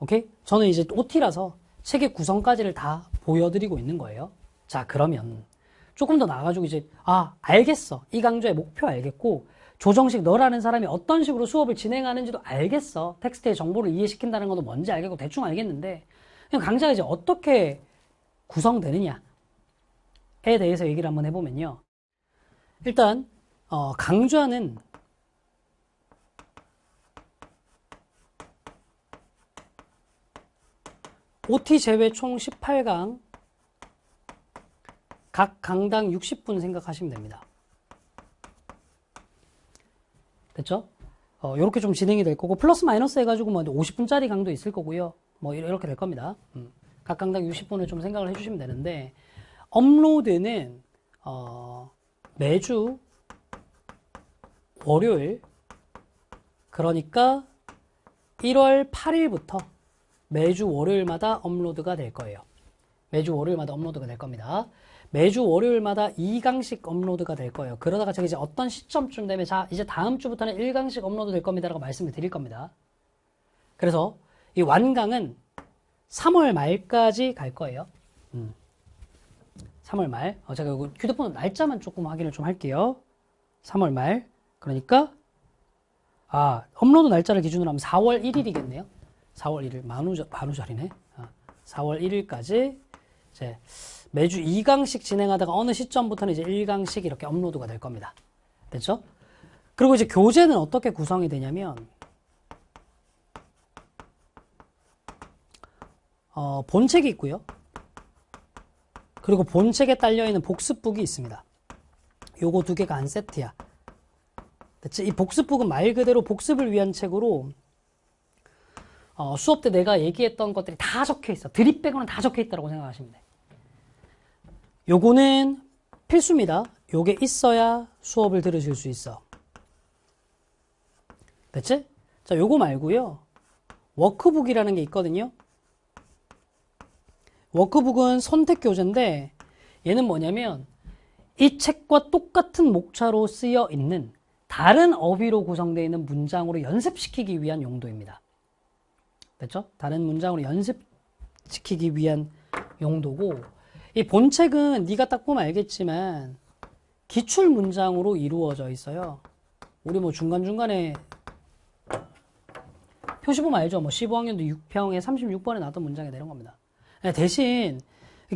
오케이? 저는 이제 OT라서 책의 구성까지를 다 보여드리고 있는 거예요. 자, 그러면 조금 더 나아가지고 이제 알겠어. 이 강좌의 목표 알겠고 조정식 너라는 사람이 어떤 식으로 수업을 진행하는지도 알겠어. 텍스트의 정보를 이해시킨다는 것도 뭔지 알겠고 대충 알겠는데 그냥 강좌가 이제 어떻게 구성되느냐에 대해서 얘기를 한번 해보면요. 일단 강좌는 OT 제외 총 18강, 각 강당 60분 생각하시면 됩니다. 됐죠? 요렇게 좀 진행이 될 거고, 플러스 마이너스 해가지고 뭐 50분짜리 강도 있을 거고요. 뭐 이렇게 될 겁니다. 각 강당 60분을 좀 생각을 해주시면 되는데, 업로드는, 매주 월요일, 그러니까 1월 8일부터 매주 월요일마다 업로드가 될 거예요. 매주 월요일마다 업로드가 될 겁니다. 매주 월요일마다 2강씩 업로드가 될 거예요. 그러다가 제가 이제 어떤 시점쯤 되면 자, 이제 다음 주부터는 1강씩 업로드 될 겁니다라고 말씀을 드릴 겁니다. 그래서 이 완강은 3월 말까지 갈 거예요. 3월 말. 제가 이거 휴대폰 날짜만 조금 확인을 좀 할게요. 3월 말. 그러니까 업로드 날짜를 기준으로 하면 4월 1일이겠네요. 4월 1일 만우절이네. 4월 1일까지 이제 매주 2강씩 진행하다가 어느 시점부터는 이제 1강씩 이렇게 업로드가 될 겁니다. 됐죠? 그리고 이제 교재는 어떻게 구성이 되냐면, 본책이 있고요. 그리고 본책에 딸려있는 복습북이 있습니다. 요거 두 개가 한 세트야. 됐지? 이 복습북은 말 그대로 복습을 위한 책으로, 수업 때 내가 얘기했던 것들이 다 적혀 있어. 드립 빼고는 다 적혀 있다고 생각하시면 돼. 요거는 필수입니다. 요게 있어야 수업을 들으실 수 있어. 됐지? 자, 요거 말고요. 워크북이라는 게 있거든요. 워크북은 선택 교재인데 얘는 뭐냐면 이 책과 똑같은 목차로 쓰여 있는 다른 어휘로 구성되어 있는 문장으로 연습시키기 위한 용도입니다. 됐죠? 다른 문장으로 연습시키기 위한 용도고, 이 본책은 네가 딱 보면 알겠지만 기출 문장으로 이루어져 있어요. 우리 뭐 중간중간에 표시 보면 알죠? 뭐 15학년도 6평에 36번에 나왔던 문장이 이런 겁니다. 대신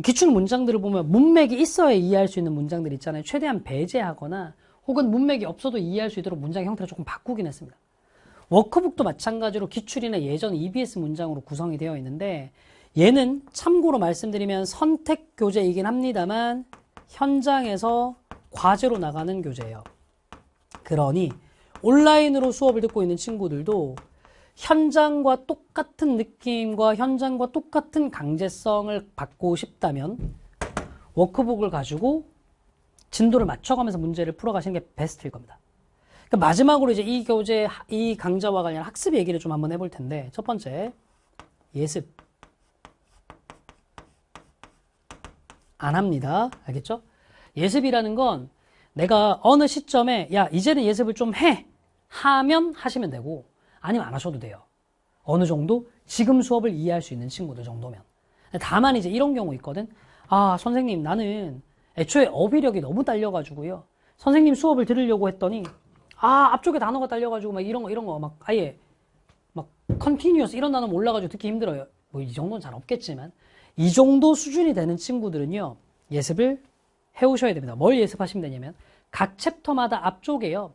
기출 문장들을 보면 문맥이 있어야 이해할 수 있는 문장들 있잖아요. 최대한 배제하거나 혹은 문맥이 없어도 이해할 수 있도록 문장 형태를 조금 바꾸긴 했습니다. 워크북도 마찬가지로 기출이나 예전 EBS 문장으로 구성이 되어 있는데 얘는 참고로 말씀드리면 선택 교재이긴 합니다만 현장에서 과제로 나가는 교재예요. 그러니 온라인으로 수업을 듣고 있는 친구들도 현장과 똑같은 느낌과 현장과 똑같은 강제성을 받고 싶다면 워크북을 가지고 진도를 맞춰가면서 문제를 풀어가시는 게 베스트일 겁니다. 그러니까 마지막으로 이제 이 교재, 이 강좌와 관련 학습 얘기를 좀 한번 해볼 텐데, 첫 번째, 예습. 안 합니다. 알겠죠? 예습이라는 건 내가 어느 시점에, 야, 이제는 예습을 좀 해! 하면 하시면 되고, 아니면 안 하셔도 돼요. 어느 정도 지금 수업을 이해할 수 있는 친구들 정도면. 다만 이제 이런 경우 있거든. 아, 선생님, 나는 애초에 어휘력이 너무 딸려가지고요. 선생님 수업을 들으려고 했더니, 앞쪽에 단어가 딸려가지고, 막 이런 거, 막 아예, 막, continuous 이런 단어 몰라가지고 듣기 힘들어요. 뭐 이 정도는 잘 없겠지만, 이 정도 수준이 되는 친구들은요, 예습을 해오셔야 됩니다. 뭘 예습하시면 되냐면, 각 챕터마다 앞쪽에요,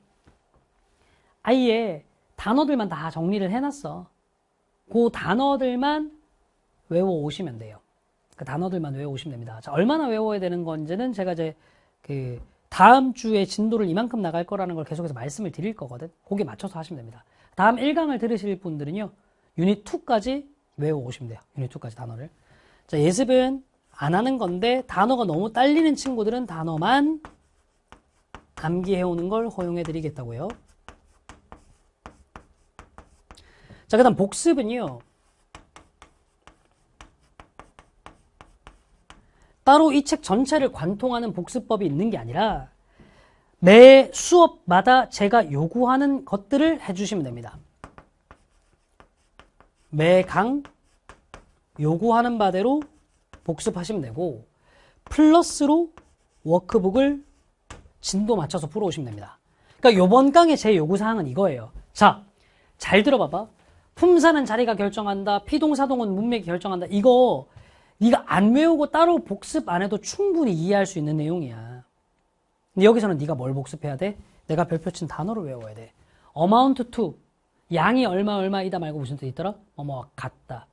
아예 단어들만 다 정리를 해놨어. 그 단어들만 외워오시면 돼요. 그 단어들만 외워오시면 됩니다. 자, 얼마나 외워야 되는 건지는 제가 이제 다음 주에 진도를 이만큼 나갈 거라는 걸 계속해서 말씀을 드릴 거거든. 거기에 맞춰서 하시면 됩니다. 다음 1강을 들으실 분들은요, 유닛 2까지 외워오시면 돼요. 유닛 2까지 단어를. 자, 예습은 안 하는 건데 단어가 너무 딸리는 친구들은 단어만 암기해오는 걸 허용해 드리겠다고요. 자, 그 다음 복습은요, 따로 이 책 전체를 관통하는 복습법이 있는 게 아니라 매 수업마다 제가 요구하는 것들을 해주시면 됩니다. 매 강 요구하는 바대로 복습하시면 되고, 플러스로 워크북을 진도 맞춰서 풀어오시면 됩니다. 그러니까 요번 강의 제 요구사항은 이거예요. 자, 잘 들어봐봐. 품사는 자리가 결정한다. 피동사동은 문맥이 결정한다. 이거 네가 안 외우고 따로 복습 안 해도 충분히 이해할 수 있는 내용이야. 근데 여기서는 네가 뭘 복습해야 돼? 내가 별표 친 단어를 외워야 돼. amount to, 양이 얼마이다 말고 무슨 뜻 있더라? 같다.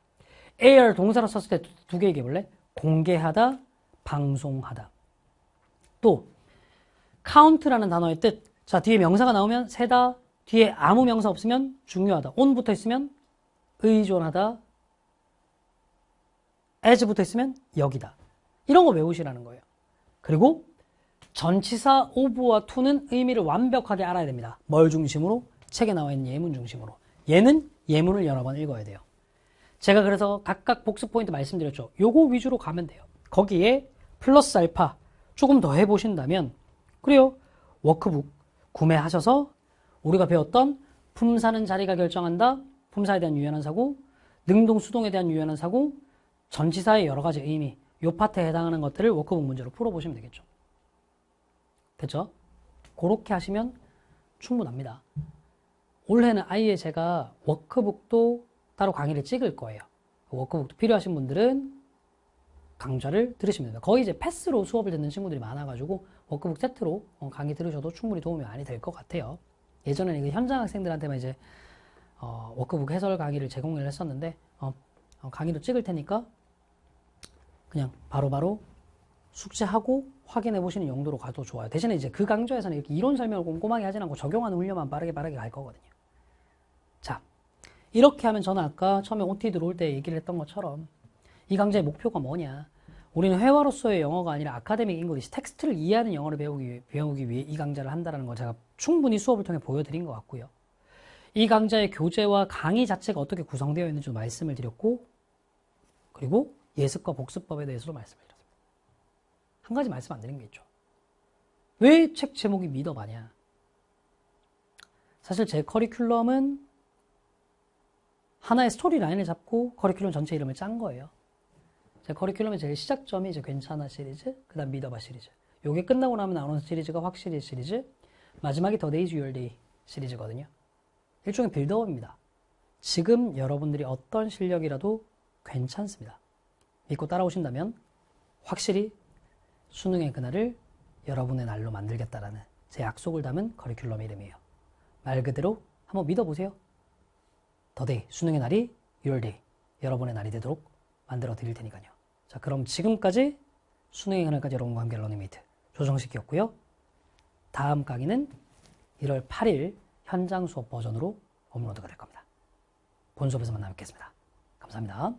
air 동사로 썼을 때 두 개 얘기해 볼래? 공개하다, 방송하다. 또 count라는 단어의 뜻. 자, 뒤에 명사가 나오면 세다, 뒤에 아무 명사 없으면 중요하다. on 붙어 있으면 의존하다, as 붙어 있으면 여기다. 이런 거 외우시라는 거예요. 그리고 전치사 of와 to는 의미를 완벽하게 알아야 됩니다. 뭘 중심으로? 책에 나와 있는 예문 중심으로. 얘는 예문을 여러 번 읽어야 돼요. 제가 그래서 각각 복습 포인트 말씀드렸죠. 요거 위주로 가면 돼요. 거기에 플러스 알파 조금 더 해보신다면, 그래요, 워크북 구매하셔서 우리가 배웠던 품사는 자리가 결정한다, 품사에 대한 유연한 사고, 능동 수동에 대한 유연한 사고, 전치사의 여러 가지 의미, 요 파트에 해당하는 것들을 워크북 문제로 풀어보시면 되겠죠. 됐죠? 그렇게 하시면 충분합니다. 올해는 아예 제가 워크북도 따로 강의를 찍을 거예요. 워크북도 필요하신 분들은 강좌를 들으시면 됩니다. 거의 이제 패스로 수업을 듣는 친구들이 많아가지고 워크북 세트로 강의 들으셔도 충분히 도움이 많이 될 것 같아요. 예전에는 현장 학생들한테만 이제 워크북 해설 강의를 제공을 했었는데 강의도 찍을 테니까 그냥 바로바로 숙제하고 확인해 보시는 용도로 가도 좋아요. 대신에 이제 그 강좌에서는 이렇게 이론 설명을 꼼꼼하게 하진 않고 적용하는 훈련만 빠르게 갈 거거든요. 자, 이렇게 하면 저는 아까 처음에 OT 들어올 때 얘기를 했던 것처럼 이 강좌의 목표가 뭐냐? 우리는 회화로서의 영어가 아니라 아카데믹 잉글리시, 텍스트를 이해하는 영어를 배우기 위해 이 강좌를 한다는 걸 제가 충분히 수업을 통해 보여드린 것 같고요. 이 강좌의 교재와 강의 자체가 어떻게 구성되어 있는지도 말씀을 드렸고, 그리고 예습과 복습법에 대해서도 말씀을 드렸습니다. 한 가지 말씀 안 드린 게 있죠. 왜 책 제목이 미더바냐? 사실 제 커리큘럼은 하나의 스토리 라인을 잡고 커리큘럼 전체 이름을 짠 거예요. 제 커리큘럼의 제일 시작점이 이제 괜찮아 시리즈, 그 다음 미더바 시리즈. 요게 끝나고 나면 나오는 시리즈가 확실히 시리즈, 마지막이 더 데이즈 유얼 데이 시리즈거든요. 일종의 빌드업입니다. 지금 여러분들이 어떤 실력이라도 괜찮습니다. 믿고 따라오신다면 확실히 수능의 그날을 여러분의 날로 만들겠다라는 제 약속을 담은 커리큘럼 이름이에요. 말 그대로 한번 믿어보세요. 더데이, 수능의 날이 6월데이, 여러분의 날이 되도록 만들어 드릴 테니까요. 자, 그럼 지금까지 수능의 그날까지 여러분과 함께 러닝메이트 조정식이었고요. 다음 강의는 1월 8일 현장 수업 버전으로 업로드가 될 겁니다. 본 수업에서 만나 뵙겠습니다. 감사합니다.